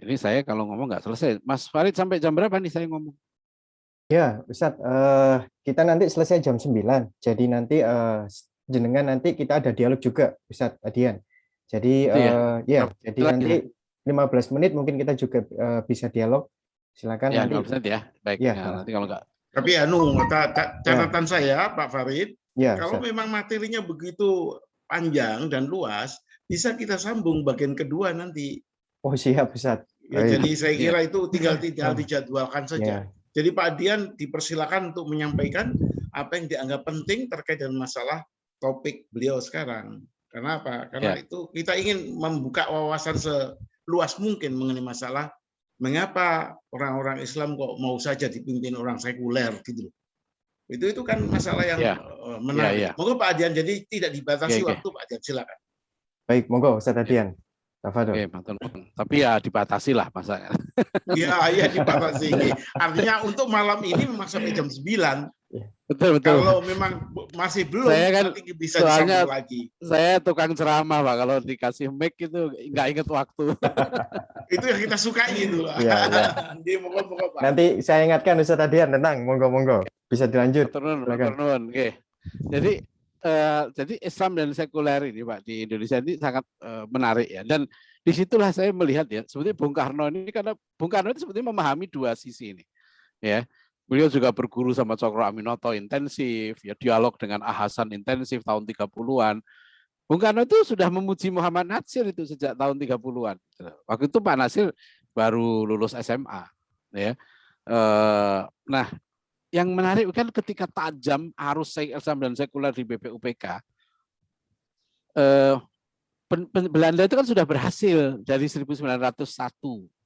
ini saya kalau ngomong nggak selesai. Mas Farid sampai jam berapa nih saya ngomong? Ya, Ustadz, kita nanti selesai jam 9. Jadi nanti jenengan nanti kita ada dialog juga, Ustadz Adian. Jadi jadi nanti 15 menit mungkin kita juga bisa dialog. Silakan ya, nanti. 15 menit ya. Baik. Ya, nanti kalau enggak. Tapi catatan saya Pak Farid, kalau Ustadz, memang materinya begitu panjang dan luas, bisa kita sambung bagian kedua nanti. Oh, siap, Ustadz. Ya, jadi saya kira itu tinggal dijadwalkan saja. Ya. Jadi Pak Adian dipersilakan untuk menyampaikan apa yang dianggap penting terkait dengan masalah topik beliau sekarang. Karena apa? Karena itu kita ingin membuka wawasan seluas mungkin mengenai masalah mengapa orang-orang Islam kok mau saja dipimpin orang sekuler gitu. Itu kan masalah yang menarik. Monggo Pak Adian, jadi tidak dibatasi waktu Pak Adian, silakan. Baik, monggo Ustadz Adian. Tafadhol. Oke, matur nuwun. Tapi ya dibatasi lah masa. Iya dibatasi. Artinya untuk malam ini memang sampai jam 9. Betul. Kalau memang masih belum, Saya kan nanti bisa soalnya disambung lagi. saya tukang ceramah, Pak. Kalau dikasih mic itu nggak inget waktu. Itu yang kita sukai itu. Iya, iya. Monggo, Pak. Nanti saya ingatkan Ustaz Adian, tenang, monggo. Bisa dilanjut. Matur nuwun. Oke. Jadi Islam dan sekuler ini, Pak, di Indonesia ini sangat menarik ya. Dan disitulah saya melihat ya, sebetulnya Bung Karno ini, karena Bung Karno itu sebetulnya memahami dua sisi ini. Ya, beliau juga berguru sama Cokro Aminoto intensif, ya dialog dengan Ahasan intensif tahun 30-an. Bung Karno itu sudah memuji Muhammad Natsir itu sejak tahun 30-an. Waktu itu Pak Natsir baru lulus SMA, ya. Nah, yang menarik kan ketika tajam arus Islam dan sekuler di BPUPK, Belanda itu kan sudah berhasil dari 1901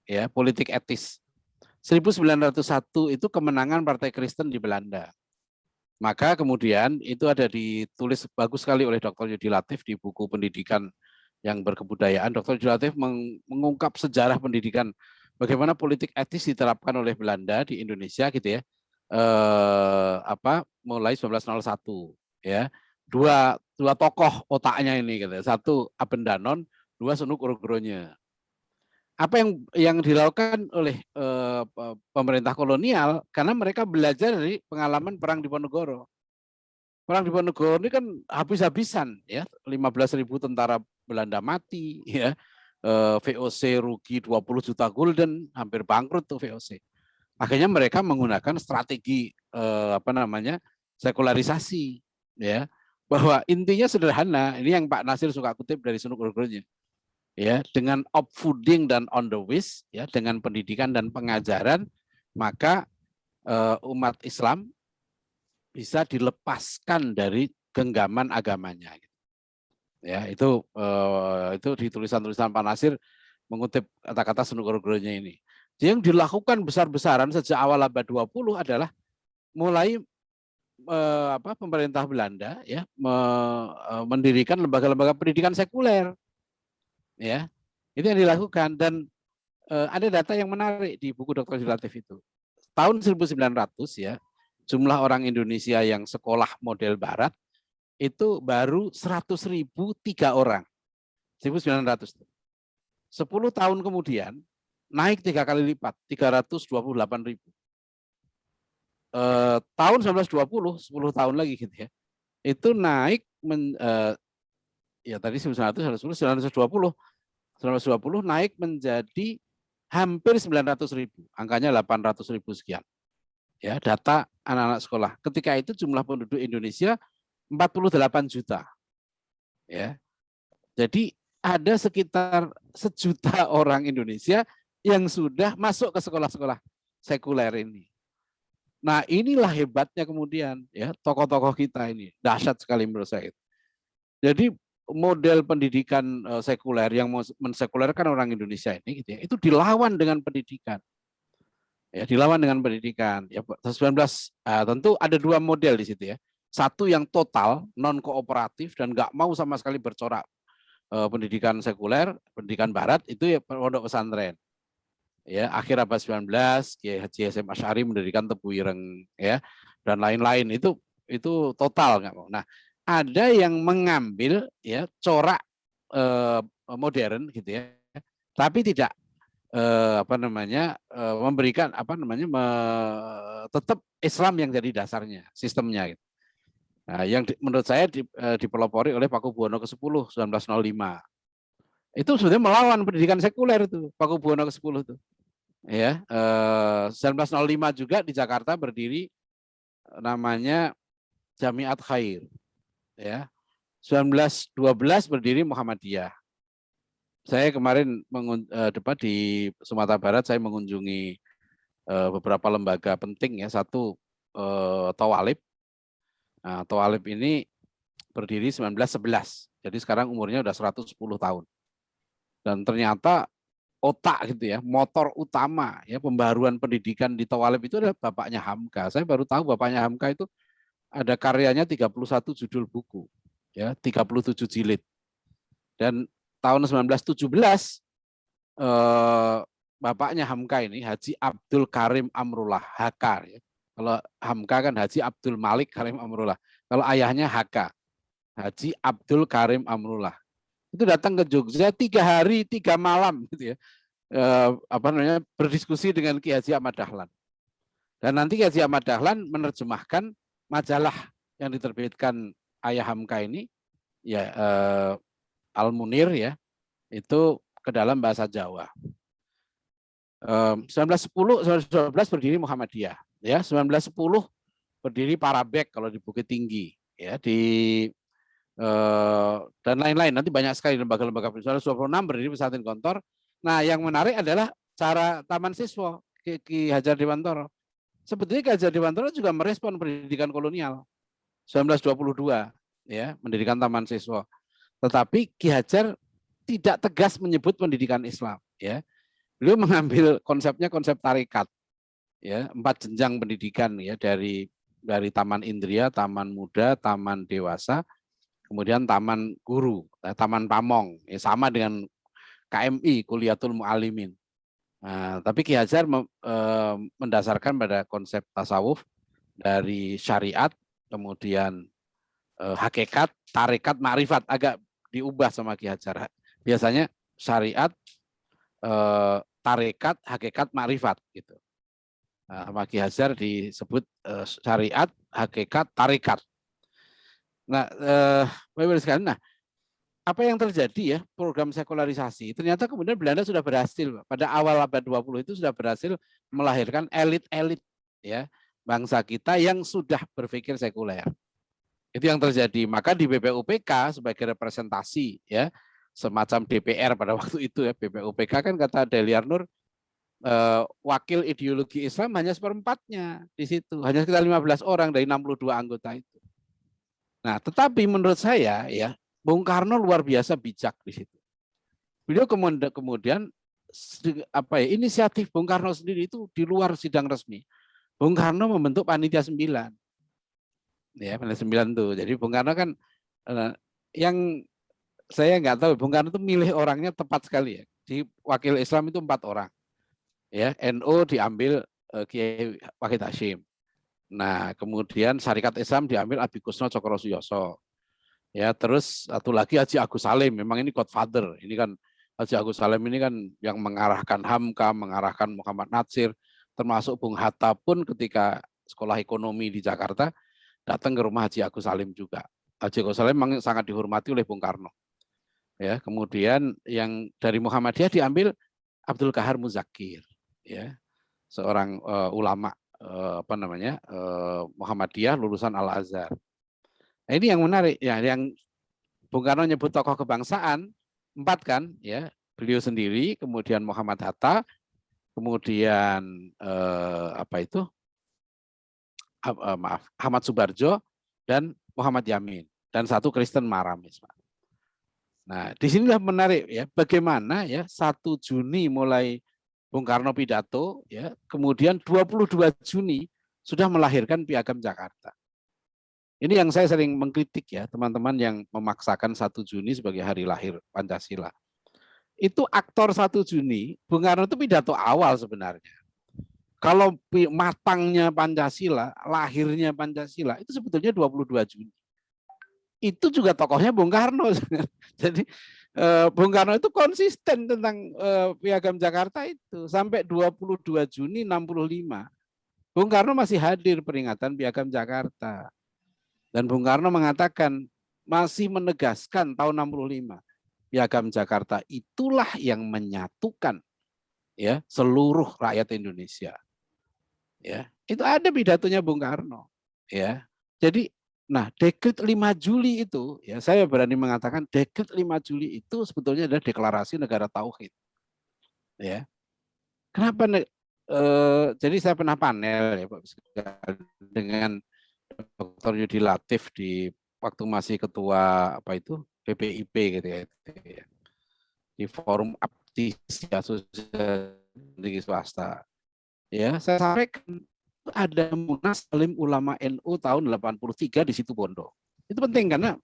ya, politik etis. 1901 itu kemenangan Partai Kristen di Belanda. Maka kemudian itu ada ditulis bagus sekali oleh Dr. Yudi Latif di buku pendidikan yang berkebudayaan. Dr. Yudi Latif mengungkap sejarah pendidikan, bagaimana politik etis diterapkan oleh Belanda di Indonesia gitu ya. Mulai 1901 ya. Dua tokoh otaknya ini gitu. Satu Abendanon, dua Sunuk Urgronya. Apa yang dilakukan oleh pemerintah kolonial, karena mereka belajar dari pengalaman perang Diponegoro. Perang Diponegoro ini kan habis-habisan ya, 15.000 tentara Belanda mati ya. VOC rugi 20 juta gulden, hampir bangkrut tuh VOC. Akhirnya mereka menggunakan strategi sekularisasi ya. Bahwa intinya sederhana, ini yang Pak Nasir suka kutip dari Sunuk Urgronya. Ya, dengan upfooding dan on the wish, ya, dengan pendidikan dan pengajaran, maka umat Islam bisa dilepaskan dari genggaman agamanya. Ya, itu di tulisan-tulisan Pak Nasir mengutip kata-kata Sunuk Urgronya ini. Yang dilakukan besar-besaran sejak awal abad 20 adalah mulai pemerintah Belanda ya mendirikan lembaga-lembaga pendidikan sekuler. Ya, itu yang dilakukan. Dan ada data yang menarik di buku Dr. Latif itu. Tahun 1900 ya, jumlah orang Indonesia yang sekolah model barat itu baru 100.003 orang. 1900. 10 tahun kemudian naik 3 kali lipat, 328.000. Tahun 1920, 10 tahun lagi gitu ya. Itu naik ya tadi 1920 naik menjadi hampir 900.000, angkanya 800.000 sekian. Ya, data anak-anak sekolah. Ketika itu jumlah penduduk Indonesia 48 juta. Ya. Jadi ada sekitar 1 juta orang Indonesia yang sudah masuk ke sekolah-sekolah sekuler ini. Nah, inilah hebatnya kemudian ya tokoh-tokoh kita ini. Dahsyat sekali menurut saya. Jadi model pendidikan sekuler yang mensekulerkan orang Indonesia ini gitu ya, itu dilawan dengan pendidikan. Ya, dilawan dengan pendidikan. Ya, 19 tentu ada dua model di situ ya. Satu yang total non kooperatif dan nggak mau sama sekali bercorak pendidikan sekuler, pendidikan barat itu ya pondok pesantren. Ya, akhir abad 19 Kiai Haji Hasyim Asy'ari mendirikan Tebu Ireng ya dan lain-lain itu total nggak mau. Nah, ada yang mengambil ya corak modern gitu ya, tapi tidak memberikan tetap Islam yang jadi dasarnya sistemnya. Gitu. Nah, yang menurut saya dipelopori oleh Pakubuwono ke-10 1905. Itu sebenarnya melawan pendidikan sekuler itu Pakubuwono ke-10 itu. Ya, 1905 juga di Jakarta berdiri namanya Jamiat Khair. Ya. 1912 berdiri Muhammadiyah. Saya kemarin di Sumatera Barat saya mengunjungi beberapa lembaga penting ya. Satu Tawalib. Nah, Tawalib ini berdiri 1911. Jadi sekarang umurnya udah 110 tahun. Dan ternyata otak gitu ya, motor utama ya pembaruan pendidikan di Tawalib itu adalah bapaknya Hamka. Saya baru tahu bapaknya Hamka itu ada karyanya 31 judul buku, ya 37 jilid. Dan tahun 1917 bapaknya Hamka ini Haji Abdul Karim Amrullah HK ya. Kalau Hamka kan Haji Abdul Malik Karim Amrullah. Kalau ayahnya HK Haji Abdul Karim Amrullah itu datang ke Jogja 3 hari 3 malam gitu ya. Berdiskusi dengan Ki Haji Ahmad Dahlan. Dan nanti Ki Haji Ahmad Dahlan menerjemahkan majalah yang diterbitkan ayah Hamka ini ya Al-Munir ya itu ke dalam bahasa Jawa. 1912 berdiri Muhammadiyah ya, 1910 berdiri Parabek kalau di Bukit Tinggi ya dan lain-lain, nanti banyak sekali lembaga-lembaga. 1926 berdiri Pesantren Gontor. Nah, yang menarik adalah cara Taman Siswa Ki Hajar Dewantoro. Sebetulnya Ki Hajar Dewantoro juga merespon pendidikan kolonial. 1922 ya, mendirikan Taman Siswa. Tetapi Ki Hajar tidak tegas menyebut pendidikan Islam ya. Beliau mengambil konsepnya konsep tarekat ya, 4 jenjang pendidikan ya, dari Taman Indria, Taman Muda, Taman Dewasa, kemudian Taman Guru, Taman Pamong ya, sama dengan KMI Kuliatul Mu'alimin. Nah, tapi Ki Hajar mendasarkan pada konsep tasawuf dari syariat, kemudian hakikat, tarekat, ma'rifat, agak diubah sama Ki Hajar. Biasanya syariat, tarekat, hakikat, ma'rifat gitu. Nah, sama Ki Hajar disebut syariat, hakikat, tarekat. Nah, apa yang terjadi ya, program sekularisasi, ternyata kemudian Belanda sudah berhasil pada awal abad 20 itu sudah berhasil melahirkan elit-elit ya bangsa kita yang sudah berpikir sekuler. Itu yang terjadi. Maka di BPUPK sebagai representasi ya, semacam DPR pada waktu itu ya, BPUPK kan kata Deliar Nur, wakil ideologi Islam hanya 1/4-nya di situ, hanya sekitar 15 orang dari 62 anggota itu. Nah, tetapi menurut saya ya, Bung Karno luar biasa bijak di situ. Beliau kemudian inisiatif Bung Karno sendiri itu di luar sidang resmi. Bung Karno membentuk panitia 9. Ya, panitia 9 tuh. Jadi Bung Karno kan yang saya nggak tahu, Bung Karno itu milih orangnya tepat sekali ya. Di wakil Islam itu 4 orang. Ya, NU diambil Kiai Wahid Hasyim. Nah, kemudian Syarikat Islam diambil Abi Kusno Cokrosuyoso. Ya, terus satu lagi Haji Agus Salim, memang ini godfather. Ini kan Haji Agus Salim ini kan yang mengarahkan Hamka, mengarahkan Muhammad Natsir, termasuk Bung Hatta pun ketika sekolah ekonomi di Jakarta datang ke rumah Haji Agus Salim juga. Haji Agus Salim memang sangat dihormati oleh Bung Karno. Ya, kemudian yang dari Muhammadiyah diambil Abdul Qahar Muzakir, ya, seorang ulama Muhammadiyah lulusan Al Azhar. Nah, ini yang menarik ya, yang Bung Karno nyebut tokoh kebangsaan 4 kan, ya, beliau sendiri, kemudian Muhammad Hatta, kemudian Ahmad Subarjo dan Muhammad Yamin, dan 1 Kristen Maramis. Nah, di sinilah menarik ya, bagaimana ya 1 Juni mulai Bung Karno pidato, ya, kemudian 22 Juni sudah melahirkan Piagam Jakarta. Ini yang saya sering mengkritik ya, teman-teman yang memaksakan 1 Juni sebagai hari lahir Pancasila. Itu aktor 1 Juni, Bung Karno itu pidato awal sebenarnya. Kalau matangnya Pancasila, lahirnya Pancasila, itu sebetulnya 22 Juni. Itu juga tokohnya Bung Karno. Jadi Bung Karno itu konsisten tentang Piagam Jakarta itu sampai 22 Juni 65. Bung Karno masih hadir peringatan Piagam Jakarta. Dan Bung Karno mengatakan masih menegaskan tahun 65. Piagam Jakarta itulah yang menyatukan ya seluruh rakyat Indonesia. Ya, itu ada pidatonya Bung Karno, ya. Jadi nah, dekret 5 Juli itu, ya saya berani mengatakan dekret 5 Juli itu sebetulnya adalah deklarasi negara tauhid. Ya. Kenapa jadi saya pernah panel ya Pak dengan Dr. Yudi Latif di waktu masih ketua PPIP gitu ya. Di forum Aptisi Asosiasi Swasta. Ya, saya sampaikan ada Munas Alim Ulama NU tahun 83 di Situbondo. Itu penting karena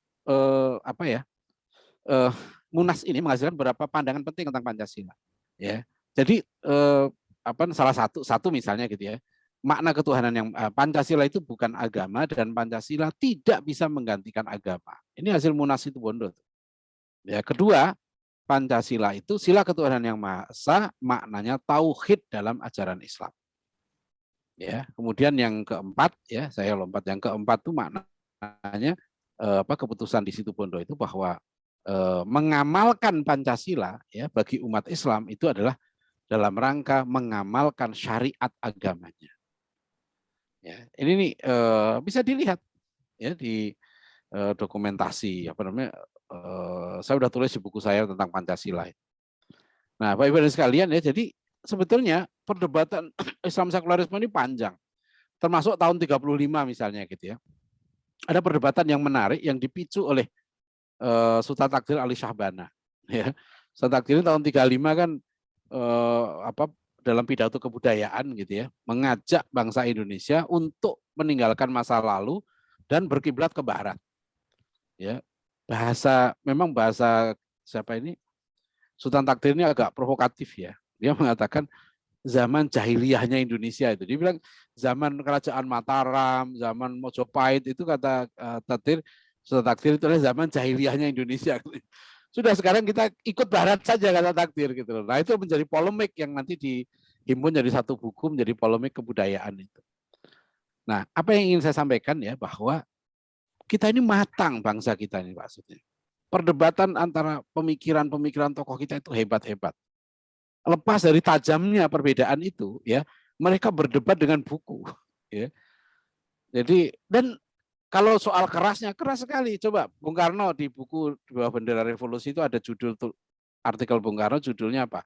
Munas ini menghasilkan beberapa pandangan penting tentang Pancasila. Ya, jadi salah satu misalnya gitu ya, makna ketuhanan yang Pancasila itu bukan agama dan Pancasila tidak bisa menggantikan agama. Ini hasil Munas Situbondo. Ya, kedua, Pancasila itu sila ketuhanan yang Maha Esa, maknanya tauhid dalam ajaran Islam. Ya, kemudian yang keempat, ya saya lompat, yang keempat itu maknanya keputusan di Situbondo itu bahwa mengamalkan Pancasila ya bagi umat Islam itu adalah dalam rangka mengamalkan syariat agamanya. Ya, ini nih bisa dilihat ya di dokumentasi saya sudah tulis di buku saya tentang Pancasila. Nah, Bapak Ibu dan sekalian ya, jadi sebetulnya perdebatan Islam sekularisme ini panjang. Termasuk tahun 35 misalnya gitu ya. Ada perdebatan yang menarik yang dipicu oleh Sultan Takdir Ali Syahbana. Ya. Sultan Takdir tahun 35 kan dalam pidato kebudayaan gitu ya, mengajak bangsa Indonesia untuk meninggalkan masa lalu dan berkiblat ke barat. Ya. Memang bahasa siapa ini? Sultan Takdir ini agak provokatif ya. Dia mengatakan zaman jahiliyahnya Indonesia itu. Dia bilang zaman kerajaan Mataram, zaman Mojopahit itu kata Sultan Takdir itu adalah zaman jahiliyahnya Indonesia. Sudah sekarang kita ikut barat saja kata Takdir gitu. Nah, itu menjadi polemik yang nanti dihimpun jadi satu buku menjadi polemik kebudayaan itu. Nah, apa yang ingin saya sampaikan ya bahwa kita ini matang bangsa kita ini maksudnya. Perdebatan antara pemikiran-pemikiran tokoh kita itu hebat-hebat. Lepas dari tajamnya perbedaan itu, ya mereka berdebat dengan buku. Ya. Jadi dan kalau soal kerasnya keras sekali. Coba Bung Karno di buku Di Bawah Bendera Revolusi itu ada judul artikel Bung Karno judulnya apa?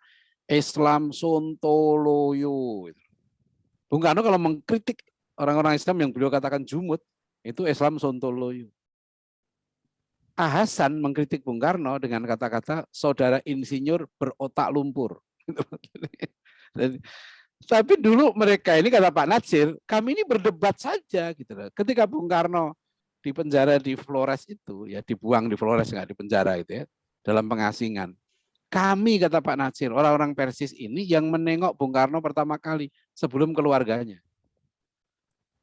Islam Sontoloyo. Bung Karno kalau mengkritik orang-orang Islam yang beliau katakan jumud itu Islam Sontoloyo. Hasan mengkritik Bung Karno dengan kata-kata saudara insinyur berotak lumpur. Tapi dulu mereka ini kata Pak Natsir, kami ini berdebat saja gitu loh. Ketika Bung Karno di penjara di Flores itu ya dibuang di Flores nggak di penjara gitu ya dalam pengasingan. Kami kata Pak Natsir orang-orang Persis ini yang menengok Bung Karno pertama kali sebelum keluarganya.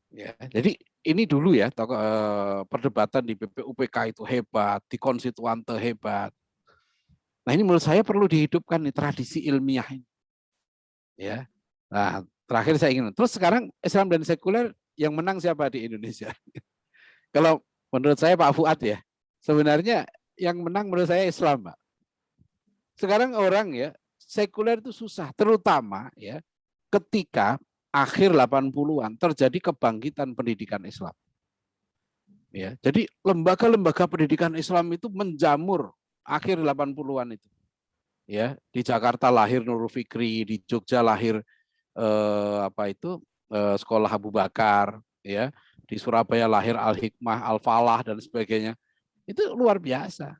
Ya, jadi ini dulu ya perdebatan di BPUPK itu hebat, di Konstituante hebat. Nah ini menurut saya perlu dihidupkan nih tradisi ilmiah ini. Ya, nah terakhir saya ingin. Terus sekarang Islam dan sekuler yang menang siapa di Indonesia? Kalau menurut saya Pak Fuad ya, sebenarnya yang menang menurut saya Islam, Pak. Sekarang orang ya sekuler itu susah, terutama ya ketika akhir 80-an terjadi kebangkitan pendidikan Islam. Ya, jadi lembaga-lembaga pendidikan Islam itu menjamur akhir 80-an itu. Ya, di Jakarta lahir Nurul Fikri, di Jogja lahir Sekolah Abu Bakar, ya. Di Surabaya lahir Al-Hikmah, Al-Falah dan sebagainya. Itu luar biasa,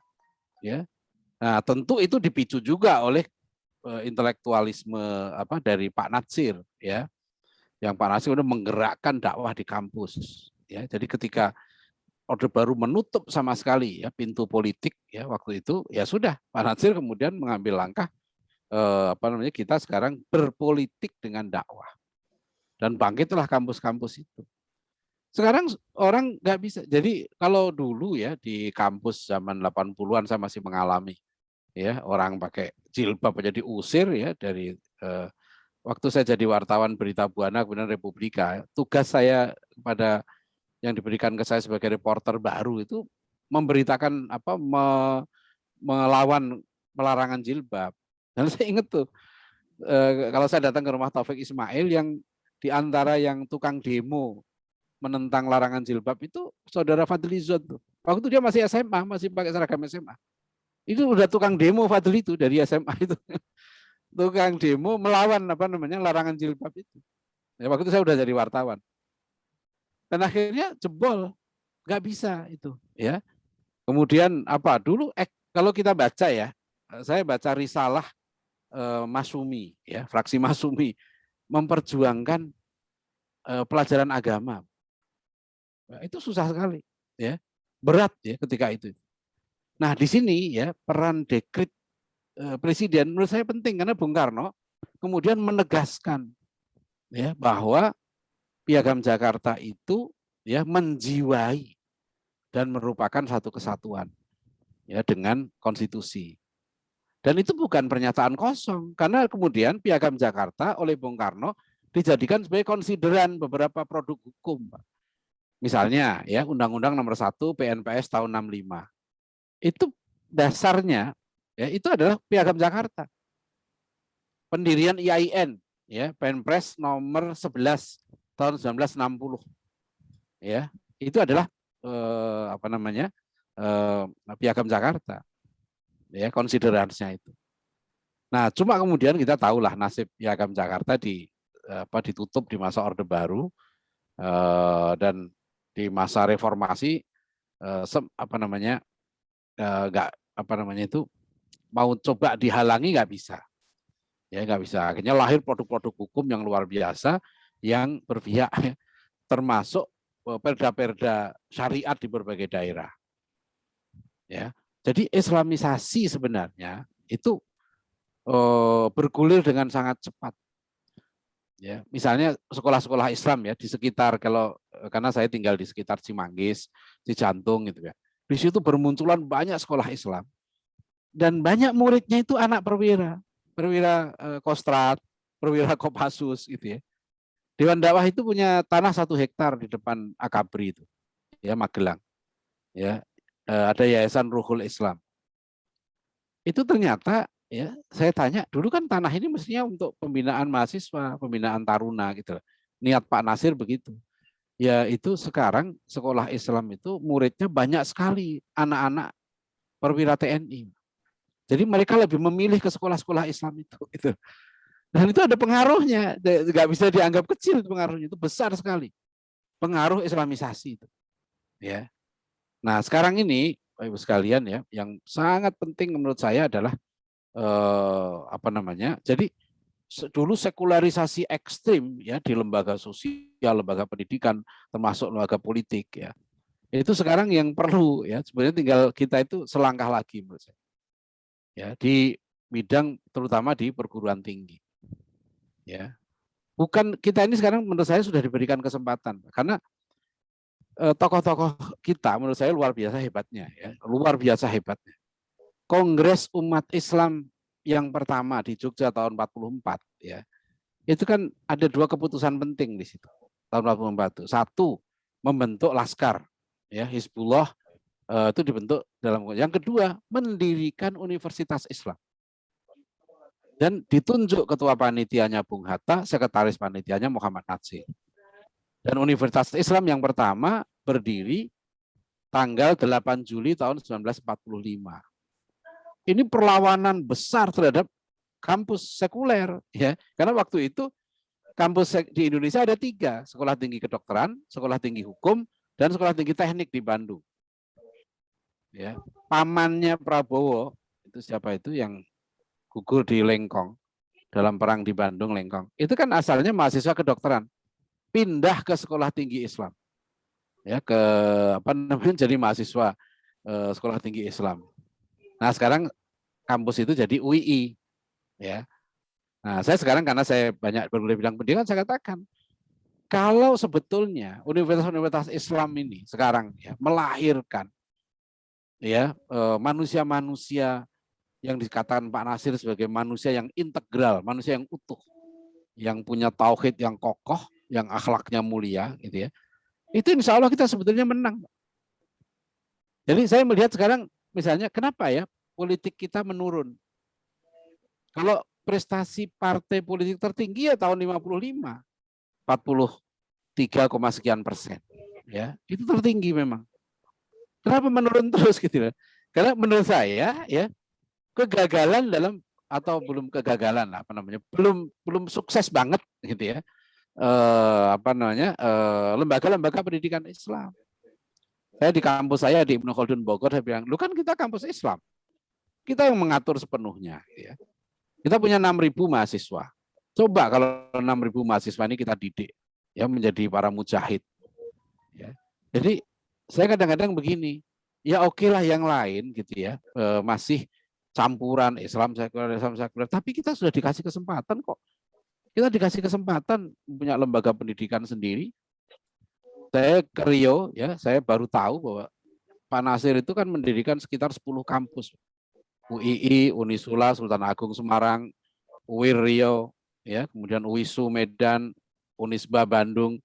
ya. Nah, tentu itu dipicu juga oleh intelektualisme dari Pak Natsir, ya. Yang Pak Natsir udah menggerakkan dakwah di kampus, ya. Jadi ketika Orde Baru menutup sama sekali ya pintu politik ya waktu itu ya sudah Pak Natsir kemudian mengambil langkah kita sekarang berpolitik dengan dakwah dan bangkitlah kampus-kampus itu. Sekarang orang nggak bisa. Jadi kalau dulu ya di kampus zaman 80-an saya masih mengalami ya orang pakai jilbab aja diusir ya dari waktu saya jadi wartawan Berita Buana kemudian Republika. Tugas saya kepada yang diberikan ke saya sebagai reporter baru itu memberitakan melawan pelarangan jilbab. Dan saya ingat tuh kalau saya datang ke rumah Taufik Ismail yang di antara yang tukang demo menentang larangan jilbab itu saudara Fadlizon tuh. Waktu dia masih SMA, masih pakai seragam SMA. Itu udah tukang demo Fadli itu dari SMA itu. Tukang demo melawan larangan jilbab itu. Ya, waktu itu saya udah jadi wartawan. Dan akhirnya jebol, nggak bisa itu, ya. Kemudian dulu kalau kita baca ya, saya baca risalah Masyumi, ya, fraksi Masyumi memperjuangkan pelajaran agama. Nah, itu susah sekali, ya, berat ya ketika itu. Nah, di sini ya peran dekret presiden menurut saya penting karena Bung Karno kemudian menegaskan ya bahwa Piagam Jakarta itu ya menjiwai dan merupakan satu kesatuan ya dengan konstitusi. Dan itu bukan pernyataan kosong karena kemudian Piagam Jakarta oleh Bung Karno dijadikan sebagai konsideran beberapa produk hukum. Misalnya ya Undang-Undang Nomor 1 PNPS tahun 65. Itu dasarnya ya itu adalah Piagam Jakarta. Pendirian IAIN ya Perpres nomor 11 tahun 1960 ya itu adalah Piagam Jakarta ya konsideransinya itu. Nah cuma kemudian kita tahulah nasib Piagam Jakarta ditutup di masa Orde Baru dan di masa reformasi mau coba dihalangi nggak bisa. Ya nggak bisa. Akhirnya lahir produk-produk hukum yang luar biasa yang berpihak termasuk perda-perda syariat di berbagai daerah. Ya. Jadi Islamisasi sebenarnya itu bergulir dengan sangat cepat. Ya, misalnya sekolah-sekolah Islam ya di sekitar karena saya tinggal di sekitar Cimanggis, Cijantung gitu ya. Di situ bermunculan banyak sekolah Islam dan banyak muridnya itu anak perwira Kostrat, perwira Kopassus gitu ya. Dewan dakwah itu punya tanah 1 hektar di depan Akabri itu, ya Magelang. Ya, ada Yayasan Ruhul Islam. Itu ternyata ya saya tanya dulu kan tanah ini mestinya untuk pembinaan mahasiswa, pembinaan taruna gitu. Niat Pak Nasir begitu. Ya itu sekarang sekolah Islam itu muridnya banyak sekali anak-anak perwira TNI. Jadi mereka lebih memilih ke sekolah-sekolah Islam itu. Gitu. Dan itu ada pengaruhnya, nggak bisa dianggap kecil pengaruhnya, itu besar sekali. Pengaruh Islamisasi itu. Ya. Nah sekarang ini, Bapak Ibu sekalian ya, yang sangat penting menurut saya adalah jadi dulu sekularisasi ekstrim ya di lembaga sosial, lembaga pendidikan, termasuk lembaga politik ya. Itu sekarang yang perlu ya, sebenarnya tinggal kita itu selangkah lagi menurut saya. Ya, di bidang terutama di perguruan tinggi. Ya. Bukan kita ini sekarang menurut saya sudah diberikan kesempatan karena tokoh-tokoh kita menurut saya luar biasa hebatnya ya, luar biasa hebatnya. Kongres Umat Islam yang pertama di Jogja tahun 44 ya. Itu kan ada 2 keputusan penting di situ. Tahun 44 itu. 1 membentuk laskar ya, Hizbullah itu dibentuk dalam. Yang kedua, mendirikan Universitas Islam. Dan ditunjuk ketua panitianya Bung Hatta, sekretaris panitianya Muhammad Natsir. Dan Universitas Islam yang pertama berdiri tanggal 8 Juli tahun 1945. Ini perlawanan besar terhadap kampus sekuler ya. Karena waktu itu kampus di Indonesia ada 3, Sekolah Tinggi Kedokteran, Sekolah Tinggi Hukum, dan Sekolah Tinggi Teknik di Bandung. Ya, pamannya Prabowo itu siapa itu yang gugur di Lengkong dalam perang di Bandung Lengkong. Itu kan asalnya mahasiswa kedokteran, pindah ke Sekolah Tinggi Islam. Ya, jadi mahasiswa Sekolah Tinggi Islam. Nah, sekarang kampus itu jadi UII ya. Nah, saya sekarang karena saya banyak berkuliah bidang pendidikan, saya katakan kalau sebetulnya universitas-universitas Islam ini sekarang ya melahirkan ya manusia-manusia yang dikatakan Pak Nasir sebagai manusia yang integral, manusia yang utuh, yang punya tauhid yang kokoh, yang akhlaknya mulia, gitu ya. Itu insya Allah kita sebetulnya menang. Jadi saya melihat sekarang misalnya kenapa ya politik kita menurun? Kalau prestasi partai politik tertinggi ya tahun 55, 43, sekian %. Ya, itu tertinggi memang. Kenapa menurun terus gitu ya? Karena menurut saya ya kegagalan belum sukses banget gitu ya. Lembaga-lembaga pendidikan Islam. Saya di kampus saya di Ibnu Khaldun Bogor saya bilang, lu kan kita kampus Islam. Kita yang mengatur sepenuhnya gitu ya. Kita punya 6.000 mahasiswa. Coba kalau 6.000 mahasiswa ini kita didik ya menjadi para mujahid. Ya. Jadi saya kadang-kadang begini, ya oke lah yang lain gitu ya, masih campuran Islam sekuler, tapi kita sudah dikasih kesempatan kok. Kita dikasih kesempatan punya lembaga pendidikan sendiri. Saya ke Rio ya, saya baru tahu bahwa Pak Nasir itu kan mendirikan sekitar 10 kampus. UII, Unisula, Sultan Agung Semarang, UIR Rio, ya, kemudian UISU Medan, Unisba Bandung,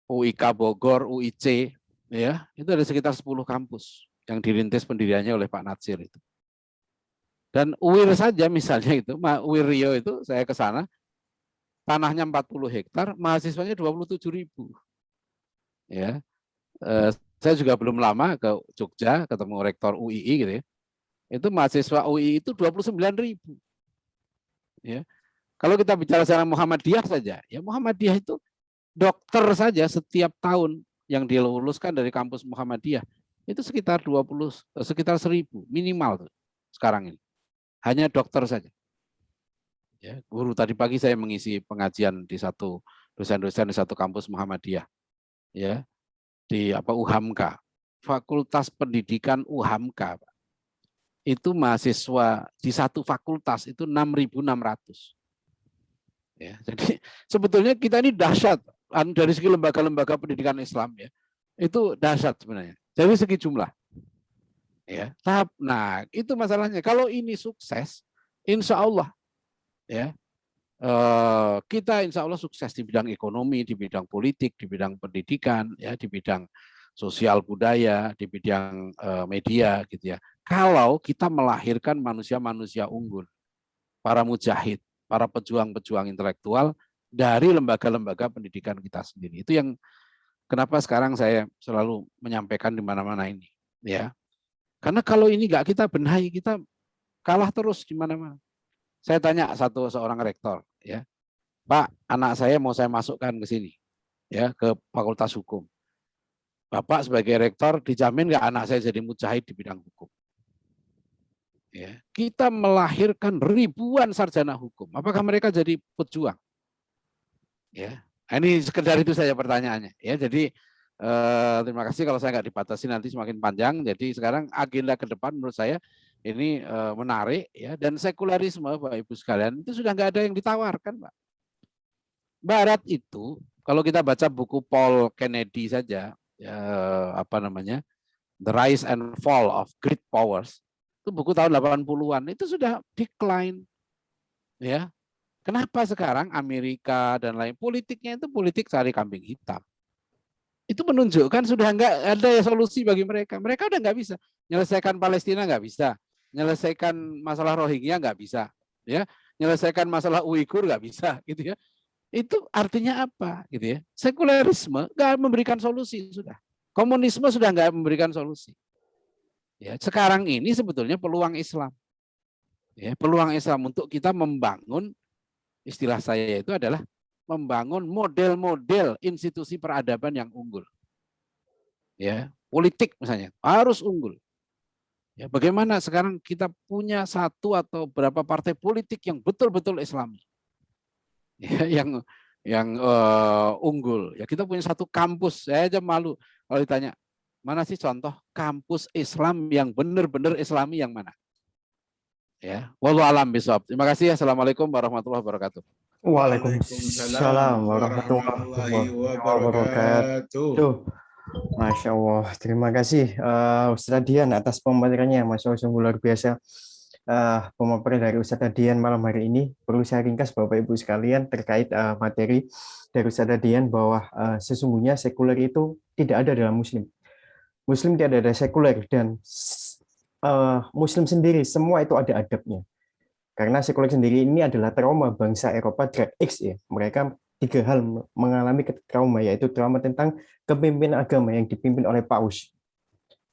UIK Bogor, UIC, ya, itu ada sekitar 10 kampus yang dirintis pendiriannya oleh Pak Nasir itu. Dan UIR saja misalnya itu, UIR Rio itu saya ke sana, tanahnya 40 hektar, mahasiswanya 27.000. Ya, saya juga belum lama ke Jogja ketemu rektor UII gitu ya. Itu mahasiswa UII itu 29.000. Ya. Kalau kita bicara secara Muhammadiyah saja, ya Muhammadiyah itu dokter saja setiap tahun yang diluluskan dari kampus Muhammadiyah itu sekitar 1.000 minimal tuh, sekarang ini. Hanya dokter saja. Ya, guru tadi pagi saya mengisi pengajian di satu dosen-dosen di satu kampus Muhammadiyah. Ya, di UHAMKA, Fakultas Pendidikan UHAMKA, itu mahasiswa di satu fakultas itu 6.600. Ya, jadi sebetulnya kita ini dahsyat dari segi lembaga-lembaga pendidikan Islam ya, itu dahsyat sebenarnya. Dari segi jumlah. Ya, nah itu masalahnya. Kalau ini sukses, insya Allah ya kita insya Allah sukses di bidang ekonomi, di bidang politik, di bidang pendidikan, ya, di bidang sosial budaya, di bidang media, gitu ya. Kalau kita melahirkan manusia-manusia unggul, para mujahid, para pejuang-pejuang intelektual dari lembaga-lembaga pendidikan kita sendiri. Itu yang kenapa sekarang saya selalu menyampaikan di mana-mana ini, ya. Karena kalau ini nggak kita benahi, kita kalah terus di mana-mana. Saya tanya seorang rektor, ya, Pak, anak saya mau saya masukkan ke sini, ya, ke Fakultas Hukum. Bapak sebagai rektor dijamin nggak anak saya jadi mujahid di bidang hukum? Ya, kita melahirkan ribuan sarjana hukum. Apakah mereka jadi pejuang? Ya, ini sekedar itu saja pertanyaannya. Ya, jadi terima kasih kalau saya nggak dibatasi nanti semakin panjang. Jadi sekarang agenda ke depan menurut saya ini menarik ya, dan sekularisme Bapak Ibu sekalian itu sudah nggak ada yang ditawarkan, Pak. Barat itu kalau kita baca buku Paul Kennedy saja, ya, The Rise and Fall of Great Powers, itu buku tahun 80-an itu sudah decline. Ya. Kenapa sekarang Amerika dan lain politiknya itu politik cari kambing hitam? Itu menunjukkan sudah nggak ada solusi bagi mereka. Mereka udah nggak bisa menyelesaikan Palestina, nggak bisa menyelesaikan masalah Rohingya, nggak bisa, ya, menyelesaikan masalah Uighur nggak bisa, gitu ya. Itu artinya apa, gitu ya? Sekularisme nggak memberikan solusi sudah. Komunisme sudah nggak memberikan solusi. Ya, sekarang ini sebetulnya peluang Islam, ya, peluang Islam untuk kita membangun, istilah saya itu adalah membangun model-model institusi peradaban yang unggul. Ya, politik misalnya harus unggul. Ya, bagaimana sekarang kita punya satu atau berapa partai politik yang betul-betul Islami, ya, yang unggul. Ya, kita punya satu kampus. Saya aja malu kalau ditanya mana sih contoh kampus Islam yang benar-benar Islami yang mana? Ya, wallahu alam bisawab. Terima kasih. Assalamualaikum warahmatullahi wabarakatuh. Waalaikumsalam warahmatullahi wabarakatuh. Masya Allah, terima kasih Ustadz Dian atas pemaparannya. Masya Allah, sungguh luar biasa pemaparan dari Ustadz Dian malam hari ini. Perlu saya ringkas Bapak Ibu sekalian terkait materi dari Ustadz Dian bahwa sesungguhnya sekuler itu tidak ada dalam Muslim. Muslim tidak ada sekuler, dan Muslim sendiri semua itu ada adabnya. Karena sekuler sendiri ini adalah trauma bangsa Eropa grade X ya. Mereka 3 hal mengalami trauma, yaitu trauma tentang kepemimpinan agama yang dipimpin oleh Paus.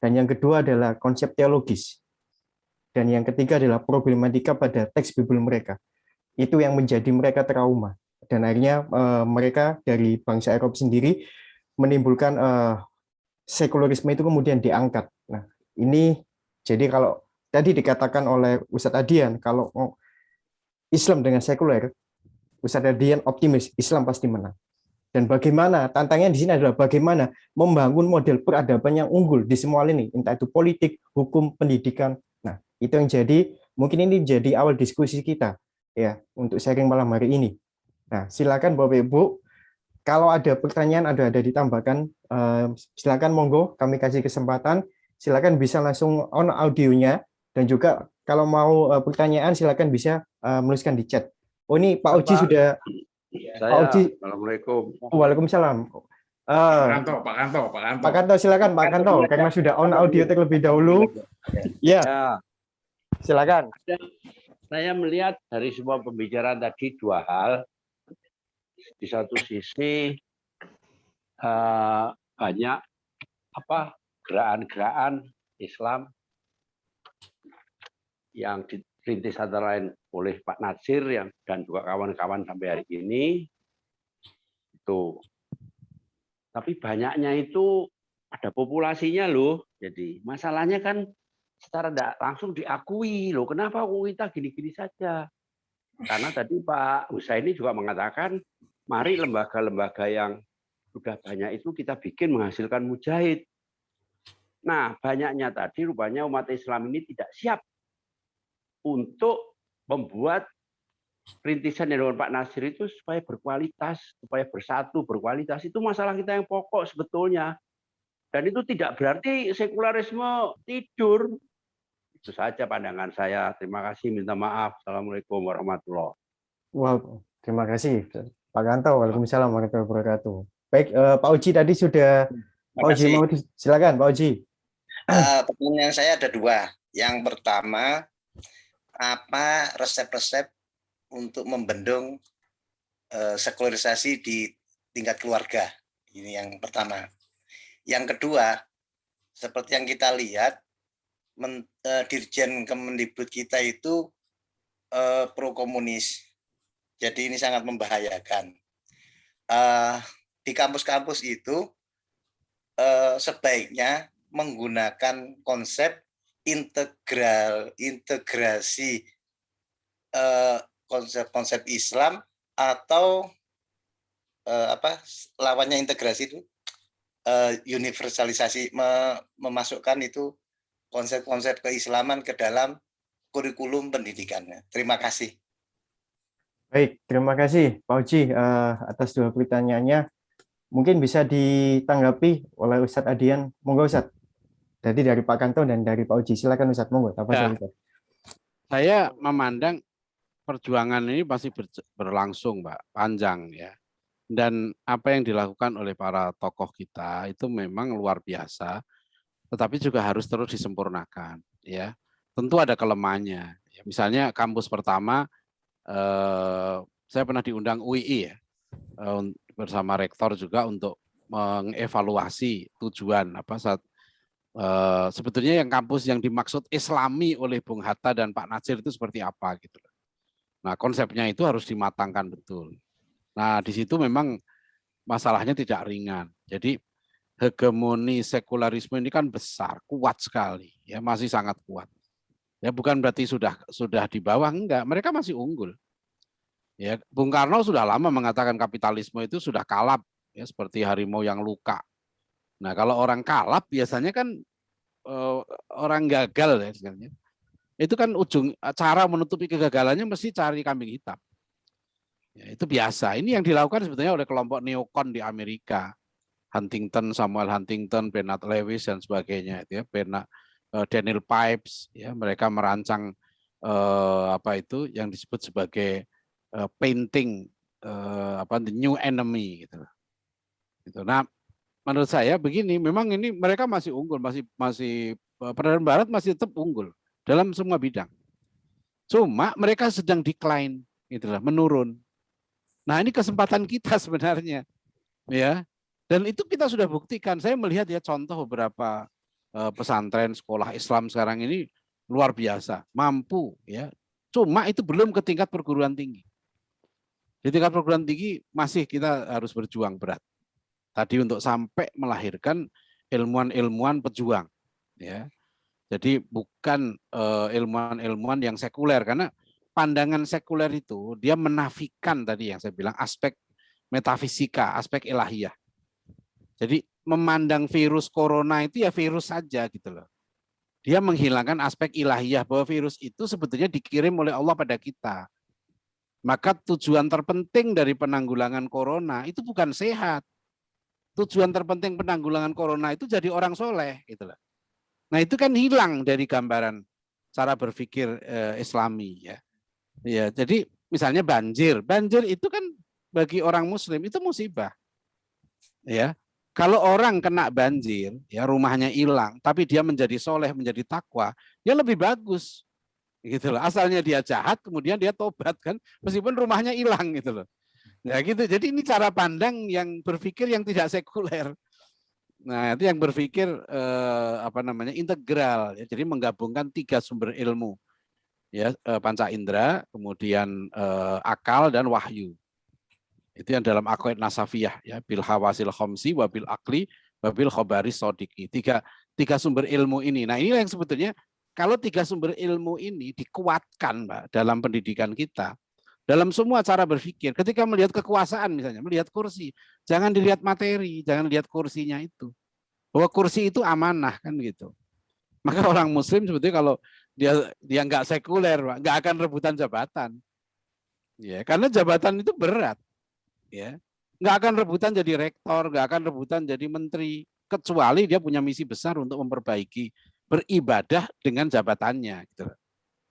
Dan yang kedua adalah konsep teologis. Dan yang ketiga adalah problematika pada teks Bible mereka. Itu yang menjadi mereka trauma. Dan akhirnya mereka dari bangsa Eropa sendiri menimbulkan sekularisme itu kemudian diangkat. Nah, ini jadi kalau tadi dikatakan oleh Ustadz Adian, kalau Islam dengan sekuler, Ustadz Adian optimis, Islam pasti menang. Dan bagaimana, tantangannya di sini adalah bagaimana membangun model peradaban yang unggul di semua lini, entah itu politik, hukum, pendidikan. Nah, itu yang jadi, mungkin ini jadi awal diskusi kita ya untuk sharing malam hari ini. Nah, silakan Bapak Ibu, kalau ada pertanyaan ada ditambahkan, silakan monggo kami kasih kesempatan, silakan bisa langsung on audionya, dan juga kalau mau pertanyaan silakan bisa menuliskan di chat. Oh ini Pak Oji sudah. Pak Oji. Assalamualaikum. Waalaikumsalam. Pak Kanto. Silakan Pak Kanto, karena sudah on audio terlebih dahulu. Ya, silakan. Saya melihat dari semua pembicaraan tadi dua hal. Di satu sisi banyak gerakan-gerakan Islam yang dirintis antara lain oleh Pak Natsir dan juga kawan-kawan sampai hari ini. Itu. Tapi banyaknya itu ada populasinya loh. Jadi masalahnya kan secara tidak langsung diakui loh. Kenapa kita gini-gini saja? Karena tadi Pak Husaini juga mengatakan, mari lembaga-lembaga yang sudah banyak itu kita bikin menghasilkan mujahid. Nah, banyaknya tadi rupanya umat Islam ini tidak siap untuk membuat rintisan yang dengan Pak Natsir itu supaya berkualitas, supaya bersatu, berkualitas. Itu masalah kita yang pokok sebetulnya. Dan itu tidak berarti sekularisme tidur. Itu saja pandangan saya. Terima kasih, minta maaf. Assalamualaikum warahmatullahi wabarakatuh. Wow, terima kasih Pak Kanto. Waalaikumsalam warahmatullahi wabarakatuh. Baik, Pak Uji tadi sudah. Pak Uji mau silakan Pak Uji. Pertanyaan saya ada dua. Yang pertama, apa resep-resep untuk membendung sekularisasi di tingkat keluarga? Ini yang pertama. Yang kedua, seperti yang kita lihat, Dirjen Kemendikbud kita itu pro komunis. Jadi ini sangat membahayakan. Di kampus-kampus itu sebaiknya menggunakan konsep integrasi konsep-konsep Islam atau lawannya integrasi itu universalisasi, memasukkan itu konsep-konsep keislaman ke dalam kurikulum pendidikannya. Terima kasih. Baik, terima kasih Pak Uji atas dua pertanyaannya. Mungkin bisa ditanggapi oleh Ustadz Adian. Monggo Ustadz. Jadi dari Pak Kanto dan dari Pak Uji. Silakan Ustadz, monggo. Saya memandang perjuangan ini pasti berlangsung, Pak, panjang ya. Dan apa yang dilakukan oleh para tokoh kita itu memang luar biasa, tetapi juga harus terus disempurnakan. Ya, tentu ada kelemahannya. Ya, misalnya kampus pertama, saya pernah diundang UII ya, bersama rektor juga untuk mengevaluasi tujuan sebetulnya yang kampus yang dimaksud Islami oleh Bung Hatta dan Pak Natsir itu seperti apa gitu. Nah, konsepnya itu harus dimatangkan betul. Nah, di situ memang masalahnya tidak ringan. Jadi hegemoni sekularisme ini kan besar, kuat sekali, ya masih sangat kuat. Ya bukan berarti sudah di bawah, enggak, mereka masih unggul. Ya, Bung Karno sudah lama mengatakan kapitalisme itu sudah kalap, ya seperti harimau yang luka. Nah, kalau orang kalap biasanya kan orang gagal ya sebenarnya. Itu kan cara menutupi kegagalannya mesti cari kambing hitam. Ya, itu biasa. Ini yang dilakukan sebetulnya oleh kelompok neokon di Amerika. Huntington, Samuel Huntington, Bernard Lewis dan sebagainya itu ya, Daniel Pipes ya, mereka merancang yang disebut sebagai painting the new enemy gitu. Nah, menurut saya begini, memang ini mereka masih unggul, masih peradaban barat masih tetap unggul dalam semua bidang. Cuma mereka sedang decline itulah, menurun. Nah, ini kesempatan kita sebenarnya. Ya. Dan itu kita sudah buktikan. Saya melihat ya contoh beberapa pesantren sekolah Islam sekarang ini luar biasa, mampu ya. Cuma itu belum ke tingkat perguruan tinggi. Di tingkat perguruan tinggi masih kita harus berjuang berat. Tadi untuk sampai melahirkan ilmuwan-ilmuwan pejuang ya. Jadi bukan ilmuwan-ilmuwan yang sekuler, karena pandangan sekuler itu dia menafikan tadi yang saya bilang aspek metafisika, aspek ilahiyah. Jadi memandang virus corona itu ya virus saja gitu loh. Dia menghilangkan aspek ilahiyah bahwa virus itu sebetulnya dikirim oleh Allah pada kita. Maka tujuan terpenting dari penanggulangan corona itu bukan sehat. Tujuan terpenting penanggulangan corona itu jadi orang soleh gitu loh. Nah itu kan hilang dari gambaran cara berpikir Islami ya. Ya, jadi misalnya banjir itu kan bagi orang Muslim itu musibah. Ya, kalau orang kena banjir, ya rumahnya hilang, tapi dia menjadi soleh, menjadi takwa, ya lebih bagus, gitu loh. Asalnya dia jahat, kemudian dia tobat kan, meskipun rumahnya hilang gitu loh. Ya gitu. Jadi ini cara pandang yang berpikir yang tidak sekuler. Nah, itu yang berpikir integral ya. Jadi menggabungkan 3 sumber ilmu. Ya, panca indera, kemudian akal dan wahyu. Itu yang dalam aqaid nasafiyah ya, bil hawasil khamsi wa bil aqli wa bil khabaris shadiqi. Tiga sumber ilmu ini. Nah, inilah yang sebetulnya kalau 3 sumber ilmu ini dikuatkan, Mbak, dalam pendidikan kita, dalam semua cara berpikir, ketika melihat kekuasaan misalnya, melihat kursi, jangan dilihat materi, jangan lihat kursinya itu. Bahwa kursi itu amanah kan gitu. Maka orang Muslim sebetulnya kalau dia nggak sekuler, nggak akan rebutan jabatan, ya karena jabatan itu berat, ya nggak akan rebutan jadi rektor, nggak akan rebutan jadi menteri, kecuali dia punya misi besar untuk memperbaiki beribadah dengan jabatannya. Gitu.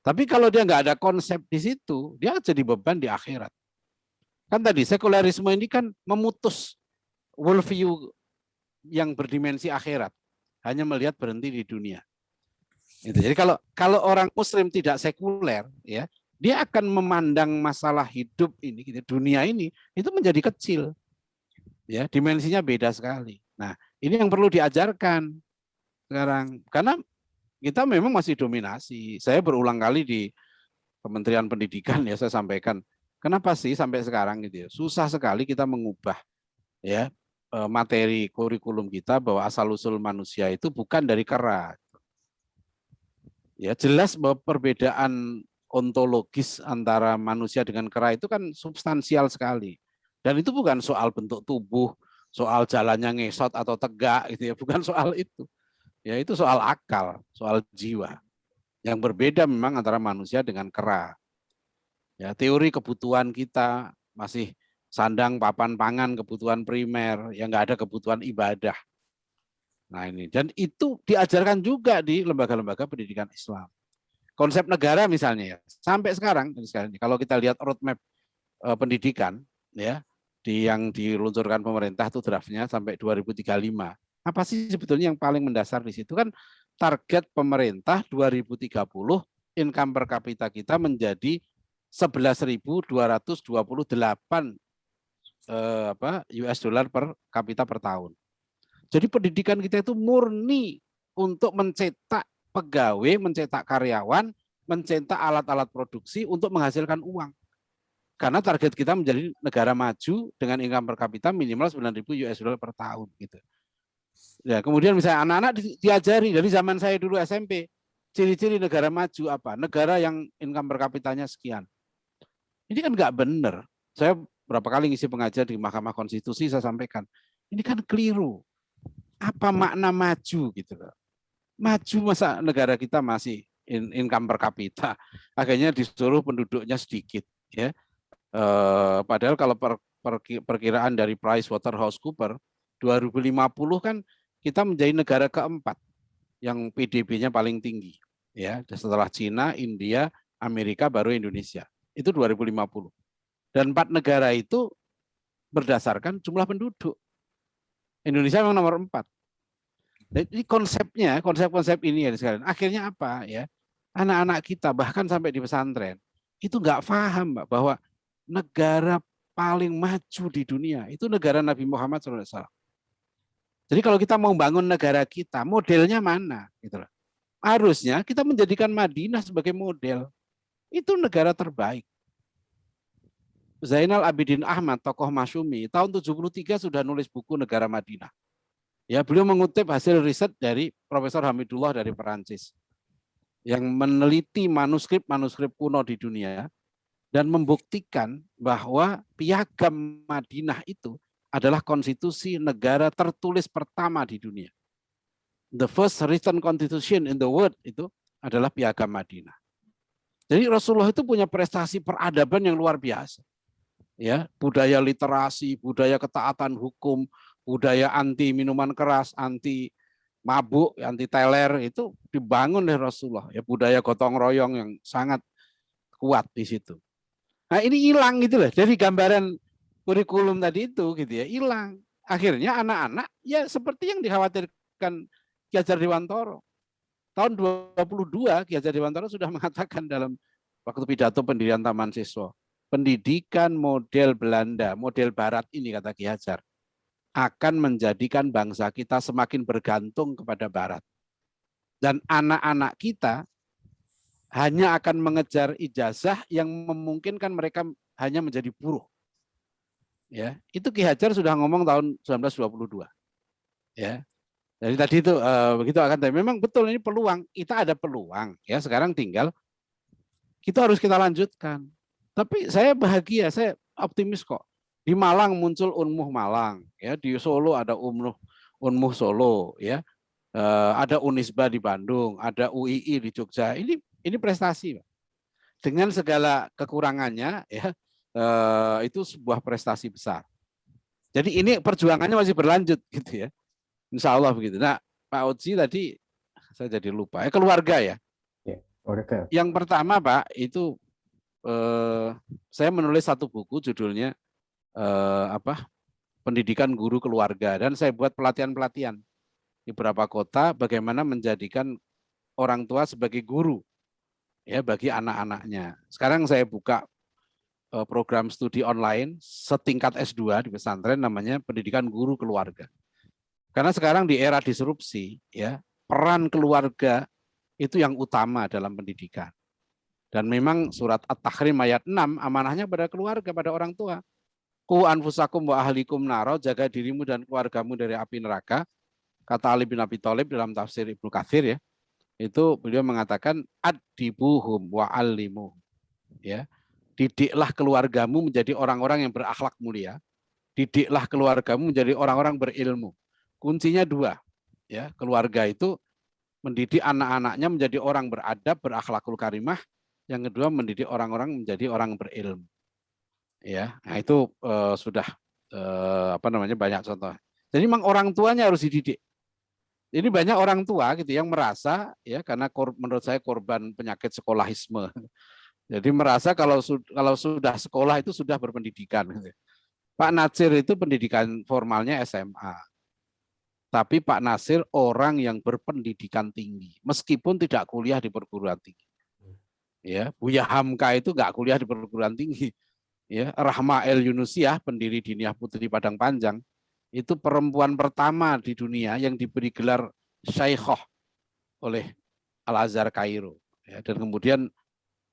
Tapi kalau dia nggak ada konsep di situ, dia jadi beban di akhirat. Kan tadi sekulerisme ini kan memutus worldview yang berdimensi akhirat, hanya melihat berhenti di dunia. Jadi kalau orang Muslim tidak sekuler, ya dia akan memandang masalah hidup ini, dunia ini itu menjadi kecil, ya dimensinya beda sekali. Nah ini yang perlu diajarkan sekarang, karena kita memang masih dominasi. Saya berulang kali di Kementerian Pendidikan ya saya sampaikan, kenapa sih sampai sekarang gitu ya susah sekali kita mengubah ya materi kurikulum kita bahwa asal usul manusia itu bukan dari kera. Ya jelas bahwa perbedaan ontologis antara manusia dengan kera itu kan substansial sekali. Dan itu bukan soal bentuk tubuh, soal jalannya ngesot atau tegak gitu ya, bukan soal itu. Ya itu soal akal, soal jiwa. Yang berbeda memang antara manusia dengan kera. Ya teori kebutuhan kita masih sandang, papan, pangan, kebutuhan primer, yang nggak ada kebutuhan ibadah. Nah ini, dan itu diajarkan juga di lembaga-lembaga pendidikan Islam. Konsep negara misalnya ya, sampai sekarang kalau kita lihat roadmap pendidikan ya, yang diluncurkan pemerintah itu draftnya sampai 2035. Apa sih sebetulnya yang paling mendasar di situ kan target pemerintah 2030 income per kapita kita menjadi 11.228 US dollar per kapita per tahun. Jadi pendidikan kita itu murni untuk mencetak pegawai, mencetak karyawan, mencetak alat-alat produksi untuk menghasilkan uang. Karena target kita menjadi negara maju dengan income per kapita minimal 9.000 US dollar per tahun gitu. Ya, kemudian misalnya anak-anak diajari dari zaman saya dulu SMP, ciri-ciri negara maju apa? Negara yang income per kapitanya sekian. Ini kan nggak benar. Saya berapa kali ngisi pengajar di Mahkamah Konstitusi saya sampaikan, ini kan keliru. Apa makna maju gitu loh? Maju masa negara kita masih income per kapita, akhirnya disuruh penduduknya sedikit, ya. Padahal kalau perkiraan dari PricewaterhouseCoopers 2050 kan kita menjadi negara keempat yang PDB-nya paling tinggi, ya. Setelah Cina, India, Amerika, baru Indonesia. Itu 2050. Dan 4 negara itu berdasarkan jumlah penduduk. Indonesia memang nomor 4. Jadi konsepnya, konsep ini ya sekalian. Akhirnya apa ya? Anak-anak kita bahkan sampai di pesantren itu nggak paham, Mbak, bahwa negara paling maju di dunia itu negara Nabi Muhammad SAW. Jadi kalau kita mau bangun negara kita, modelnya mana? Gitu loh. Harusnya kita menjadikan Madinah sebagai model. Itu negara terbaik. Zainal Abidin Ahmad, tokoh Masyumi, tahun 73 sudah nulis buku Negara Madinah. Ya, beliau mengutip hasil riset dari Profesor Hamidullah dari Perancis yang meneliti manuskrip kuno di dunia dan membuktikan bahwa Piagam Madinah itu adalah konstitusi negara tertulis pertama di dunia. The first written constitution in the world itu adalah Piagam Madinah. Jadi Rasulullah itu punya prestasi peradaban yang luar biasa. Ya, budaya literasi, budaya ketaatan hukum, budaya anti minuman keras, anti mabuk, anti teler itu dibangun oleh Rasulullah. Ya, budaya gotong royong yang sangat kuat di situ. Nah, ini hilang gitu loh dari gambaran kurikulum tadi itu gitu ya, hilang. Akhirnya anak-anak ya seperti yang dikhawatirkan Ki Hajar Dewantara. Tahun 22 Ki Hajar Dewantara sudah mengatakan dalam waktu pidato pendirian Taman Siswa, pendidikan model Belanda, model Barat ini kata Ki Hajar, akan menjadikan bangsa kita semakin bergantung kepada Barat. Dan anak-anak kita hanya akan mengejar ijazah yang memungkinkan mereka hanya menjadi buruh. Ya, itu Ki Hajar sudah ngomong tahun 1922. Ya. Jadi tadi itu begitu akan tapi memang betul ini peluang, kita ada peluang ya, sekarang tinggal kita harus kita lanjutkan. Tapi saya bahagia, saya optimis kok. Di Malang muncul Unmuh Malang, ya di Solo ada Unmuh Solo, ya ada Unisba di Bandung, ada UII di Jogja. Ini prestasi, Pak. Dengan segala kekurangannya, ya itu sebuah prestasi besar. Jadi ini perjuangannya masih berlanjut, gitu ya. Insya Allah begitu. Nah, Pak Oji tadi saya jadi lupa. Keluarga ya. Keluarga. Yang pertama, Pak, itu saya menulis satu buku judulnya Pendidikan Guru Keluarga, dan saya buat pelatihan-pelatihan di beberapa kota bagaimana menjadikan orang tua sebagai guru ya bagi anak-anaknya. Sekarang saya buka program studi online setingkat S2 di pesantren namanya Pendidikan Guru Keluarga. Karena sekarang di era disrupsi ya, peran keluarga itu yang utama dalam pendidikan. Dan memang surat At-Tahrim ayat 6 amanahnya pada keluarga, pada orang tua. Ku anfusakum wa ahlikum naro, jaga dirimu dan keluargamu dari api neraka. Kata Ali bin Abi Thalib dalam tafsir Ibnu Katsir ya. Itu beliau mengatakan adibuhum wa allimu. Ya. Didiklah keluargamu menjadi orang-orang yang berakhlak mulia. Didiklah keluargamu menjadi orang-orang berilmu. Kuncinya dua. Ya, keluarga itu mendidik anak-anaknya menjadi orang beradab, berakhlakul karimah. Yang kedua mendidik orang-orang menjadi orang berilmu. Ya, nah itu sudah banyak contoh. Jadi memang orang tuanya harus dididik. Ini banyak orang tua gitu yang merasa ya karena menurut saya korban penyakit sekolahisme. Jadi merasa kalau sudah sekolah itu sudah berpendidikan. Gitu. Pak Natsir itu pendidikan formalnya SMA. Tapi Pak Nasir orang yang berpendidikan tinggi, meskipun tidak kuliah di perguruan tinggi. Ya, Buya Hamka itu nggak kuliah di perguruan tinggi. Ya, Rahma El Yunusiah, pendiri Diniyah Putri Padang Panjang, itu perempuan pertama di dunia yang diberi gelar Syaikhah oleh Al-Azhar Kairo. Ya, dan kemudian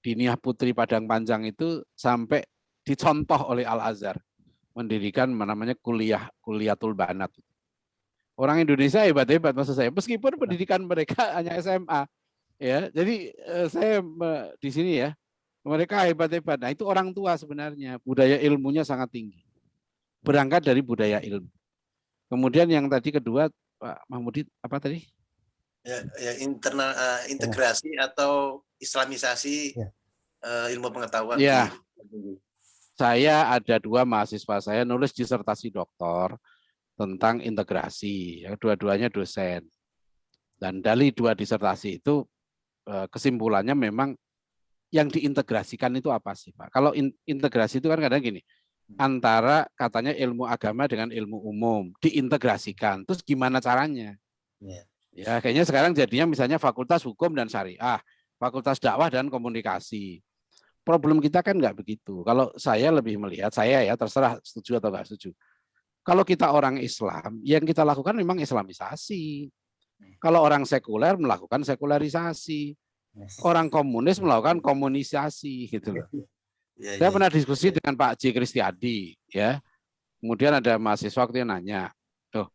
Diniyah Putri Padang Panjang itu sampai dicontoh oleh Al-Azhar, mendirikan namanya Kuliatul Banat. Orang Indonesia hebat-hebat maksud saya, meskipun pendidikan mereka hanya SMA. Ya, jadi saya di sini ya. Mereka hebat-hebat. Nah itu orang tua sebenarnya. Budaya ilmunya sangat tinggi. Berangkat dari budaya ilmu. Kemudian yang tadi kedua, Pak Mahmudi, apa tadi? Ya, integrasi atau islamisasi ilmu pengetahuan. Ya, saya ada 2 mahasiswa saya nulis disertasi doktor tentang integrasi. Dua-duanya dosen. Dan dari 2 disertasi itu kesimpulannya memang yang diintegrasikan itu apa sih, Pak? Kalau integrasi itu kan kadang gini, antara katanya ilmu agama dengan ilmu umum diintegrasikan. Terus gimana caranya? Ya, kayaknya sekarang jadinya misalnya fakultas hukum dan syariah, fakultas dakwah dan komunikasi. Problem kita kan nggak begitu. Kalau saya lebih melihat, saya ya terserah setuju atau nggak setuju. Kalau kita orang Islam, yang kita lakukan memang islamisasi. Kalau orang sekuler melakukan sekularisasi. Orang komunis melakukan komunisasi gitu loh. Saya pernah diskusi dengan Pak J. Kristiadi ya. Kemudian ada mahasiswa waktu yang nanya, "Tuh,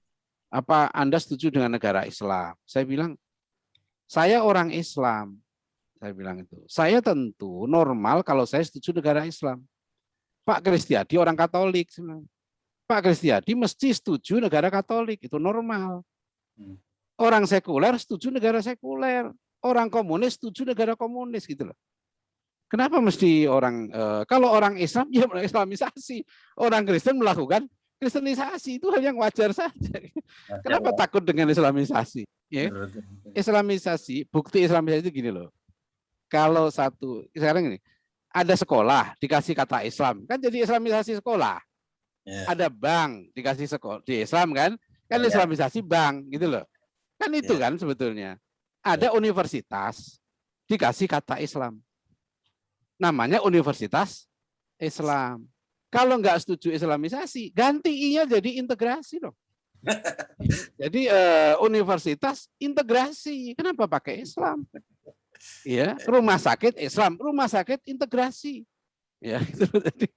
apa Anda setuju dengan negara Islam?" Saya bilang, "Saya orang Islam, Saya bilang itu. Saya tentu normal kalau saya setuju negara Islam. Pak Kristiadi orang Katolik. Pak Kristiadi mesti setuju negara Katolik. Itu normal. Orang sekuler setuju negara sekuler. Orang komunis setuju negara komunis gitu loh. Kenapa mesti orang kalau orang Islam ya Islamisasi, orang Kristen melakukan Kristenisasi, itu hal yang wajar saja. Kenapa takut dengan Islamisasi? Ya. Islamisasi, bukti Islamisasi itu gini loh. Kalau sekarang ini ada sekolah dikasih kata Islam, kan jadi Islamisasi sekolah. Ada bank dikasih sekolah di Islam kan Islamisasi bank gitu loh. Kan itu kan sebetulnya. Ada universitas dikasih kata Islam. Namanya Universitas Islam. Kalau nggak setuju Islamisasi, ganti I-nya jadi integrasi dong. Jadi universitas integrasi. Kenapa pakai Islam? Ya, rumah sakit Islam, rumah sakit integrasi. Ya, gitu. Jadi,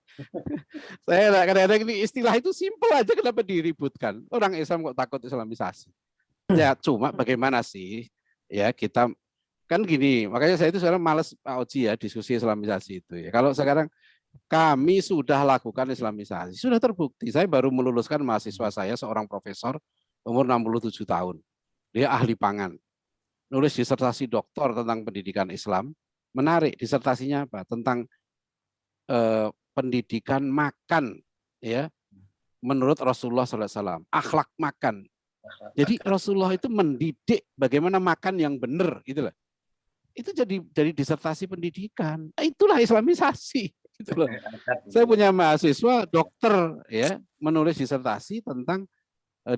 saya kadang-kadang ini istilah itu simpel aja, kenapa diributkan? Orang Islam kok takut Islamisasi? Ya, cuma bagaimana sih? Ya, kita kan gini, makanya saya itu sekarang malas Pak Oji ya diskusi Islamisasi itu ya. Kalau sekarang kami sudah lakukan Islamisasi, sudah terbukti. Saya baru meluluskan mahasiswa saya, seorang profesor umur 67 tahun. Dia ahli pangan. Nulis disertasi doktor tentang pendidikan Islam. Menarik, disertasinya apa? Tentang pendidikan makan ya menurut Rasulullah SAW, akhlak makan. Jadi Rasulullah itu mendidik bagaimana makan yang benar gitu loh. Itu jadi disertasi pendidikan. Itulah Islamisasi gitu loh. Saya punya mahasiswa dokter ya menulis disertasi tentang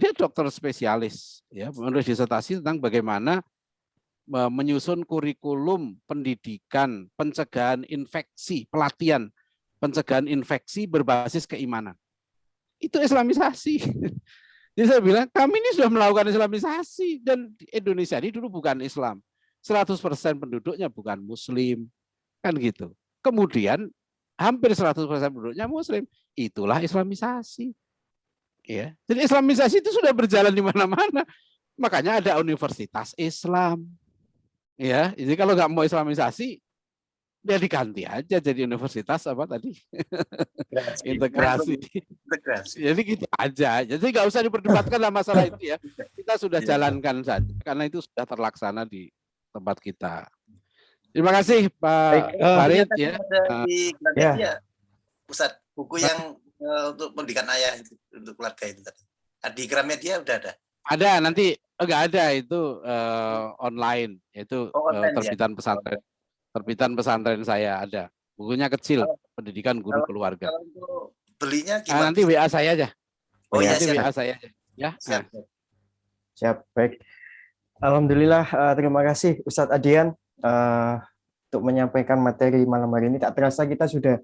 dia dokter spesialis ya menulis disertasi tentang bagaimana menyusun kurikulum pendidikan pencegahan infeksi, pelatihan pencegahan infeksi berbasis keimanan. Itu Islamisasi. Jadi saya bilang, kami ini sudah melakukan Islamisasi dan Indonesia ini dulu bukan Islam. 100% penduduknya bukan Muslim. Kan gitu. Kemudian hampir 100% penduduknya Muslim. Itulah Islamisasi. Ya. Jadi Islamisasi itu sudah berjalan di mana-mana. Makanya ada Universitas Islam. Ya, jadi kalau nggak mau Islamisasi, ya diganti aja jadi universitas apa tadi? Integrasi. Jadi gitu aja. Jadi nggak usah diperdebatkan lah masalah itu ya. Kita sudah jalankan saja karena itu sudah terlaksana di tempat kita. Terima kasih Pak Farid ya. Ya. Pusat buku yang untuk pendidikan ayah untuk keluarga itu tadi. Di Gramedia udah ada. Ada nanti enggak ada itu online itu terbitan pesantren. Terbitan pesantren saya ada. Bukunya kecil, pendidikan guru keluarga. Kalau belinya gimana? Nanti WA saya aja. Oh iya, nanti WA saya aja. Ya. Siap, baik. Alhamdulillah, terima kasih Ustadz Adian untuk menyampaikan materi malam hari ini. Tak terasa kita sudah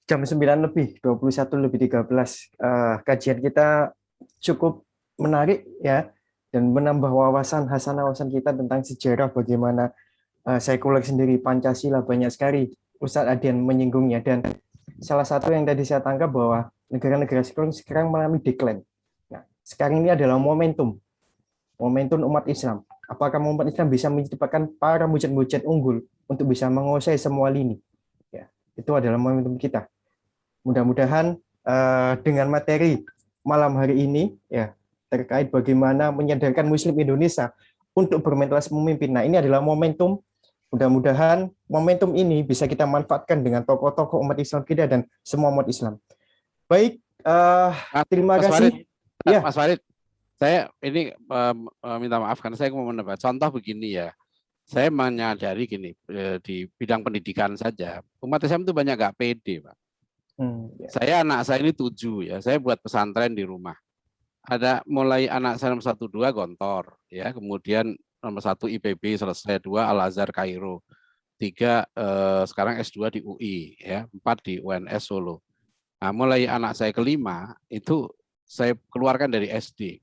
jam 9 lebih, 21 lebih 13. Kajian kita cukup menarik ya, dan menambah wawasan hasanah-wawasan kita tentang sejarah bagaimana sekuler sendiri, Pancasila, banyak sekali Ustadz Adian menyinggungnya. Dan salah satu yang tadi saya tangkap bahwa negara-negara sekuler sekarang mengalami decline. Nah, sekarang ini adalah momentum umat Islam. Apakah umat Islam bisa menciptakan para mujahid-mujahid unggul untuk bisa menguasai semua lini? Ya, itu adalah momentum kita. Mudah-mudahan dengan materi malam hari ini ya terkait bagaimana menyadarkan Muslim Indonesia untuk bermentalitas memimpin. Nah, ini adalah momentum. Mudah-mudahan momentum ini bisa kita manfaatkan dengan tokoh-tokoh umat Islam kita dan semua umat Islam. Baik, terima kasih. Ya. Mas Farid, saya ini minta maaf karena saya mau menambah. Contoh begini ya, saya menyadari gini di bidang pendidikan saja, umat Islam itu banyak nggak pede, Pak. Ya. Anak saya ini 7 ya, saya buat pesantren di rumah. Ada mulai anak saya nomor 1, 2 Gontor, ya, kemudian nomor 1 IPB selesai, 2 Al-Azhar Kairo, 3 sekarang S2 di UI, ya, 4 di UNS Solo. Nah, mulai anak saya kelima itu saya keluarkan dari SD.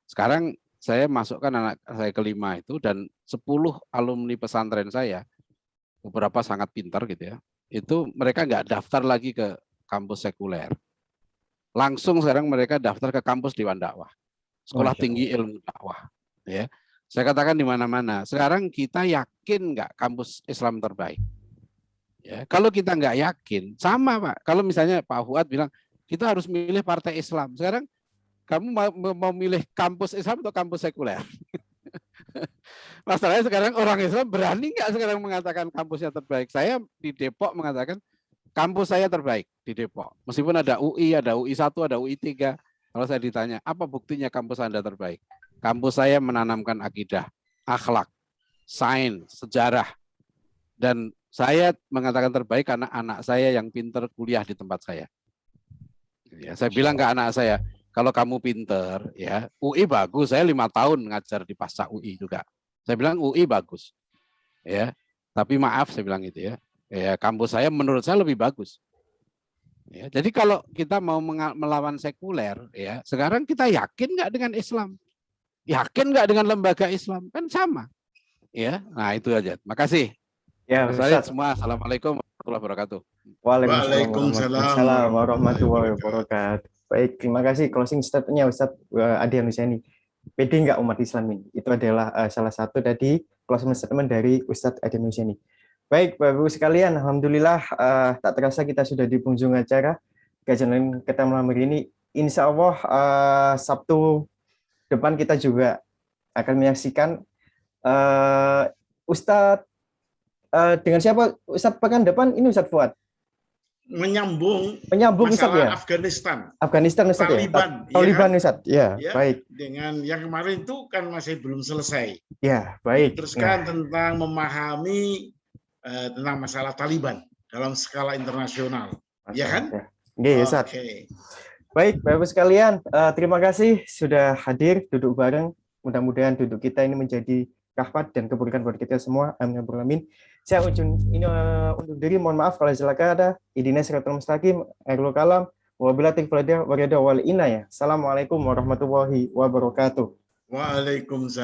Sekarang saya masukkan anak saya kelima itu dan 10 alumni pesantren saya, beberapa sangat pintar gitu ya, itu mereka nggak daftar lagi ke kampus sekuler. Langsung sekarang mereka daftar ke kampus Dewan Dakwah, Sekolah Tinggi Ilmu Dakwah. Ya, Saya katakan di mana-mana. Sekarang kita yakin nggak kampus Islam terbaik? Ya, kalau kita nggak yakin, sama Pak. Kalau misalnya Pak Fuad bilang kita harus milih partai Islam. Sekarang kamu mau milih kampus Islam atau kampus sekuler? Masalahnya sekarang orang Islam berani nggak sekarang mengatakan kampusnya terbaik? Saya di Depok mengatakan kampus saya terbaik di Depok. Meskipun ada UI 1, ada UI 3. Kalau saya ditanya, apa buktinya kampus Anda terbaik? Kampus saya menanamkan akidah, akhlak, sains, sejarah. Dan saya mengatakan terbaik karena anak saya yang pinter kuliah di tempat saya. Ya, saya bilang ke anak saya, kalau kamu pinter, ya UI bagus. Saya 5 tahun ngajar di Pasca UI juga. Saya bilang UI bagus, ya. Tapi maaf saya bilang itu ya. Ya kampus saya menurut saya lebih bagus. Ya, jadi kalau kita mau melawan sekuler, ya sekarang kita yakin nggak dengan Islam? Yakin nggak dengan lembaga Islam? Kan sama. Ya, nah itu aja. Makasih. Ya, Ustaz semua. Assalamualaikum warahmatullahi wabarakatuh. Waalaikumsalam warahmatullahi wabarakatuh. Baik, terima kasih closing statement-nya Ustadz Adi Anusyani. Pede nggak umat Islam ini? Itu adalah salah satu tadi closing statement dari Ustadz Adi Anusyani. Baik, Bapak-Ibu sekalian, alhamdulillah tak terasa kita sudah di penghujung acara kajian kita malam hari ini. Insya Allah Sabtu depan kita juga akan menyaksikan Ustadz dengan siapa Ustadz pekan depan ini Ustadz Fuad menyambung Ustadz ya Afghanistan Ustadz Taliban ya? Taliban Ustadz ya, baik dengan yang kemarin itu kan masih belum selesai ya, baik teruskan tentang memahami tentang masalah Taliban dalam skala internasional ya kan ya, Ustadz. Baik Bapak-Ibu sekalian, terima kasih sudah hadir duduk bareng. Mudah-mudahan duduk kita ini menjadi rahmat dan keberkahan buat kita semua. Amin ya rabbal alamin. Saya undur diri, mohon maaf kalau silakan ada. Ihdinas siratal mustaqim, akhirul kalam, wabillahi taufiq wal hidayah, wal inayah. Assalamualaikum warahmatullahi wabarakatuh. Waalaikumsalam.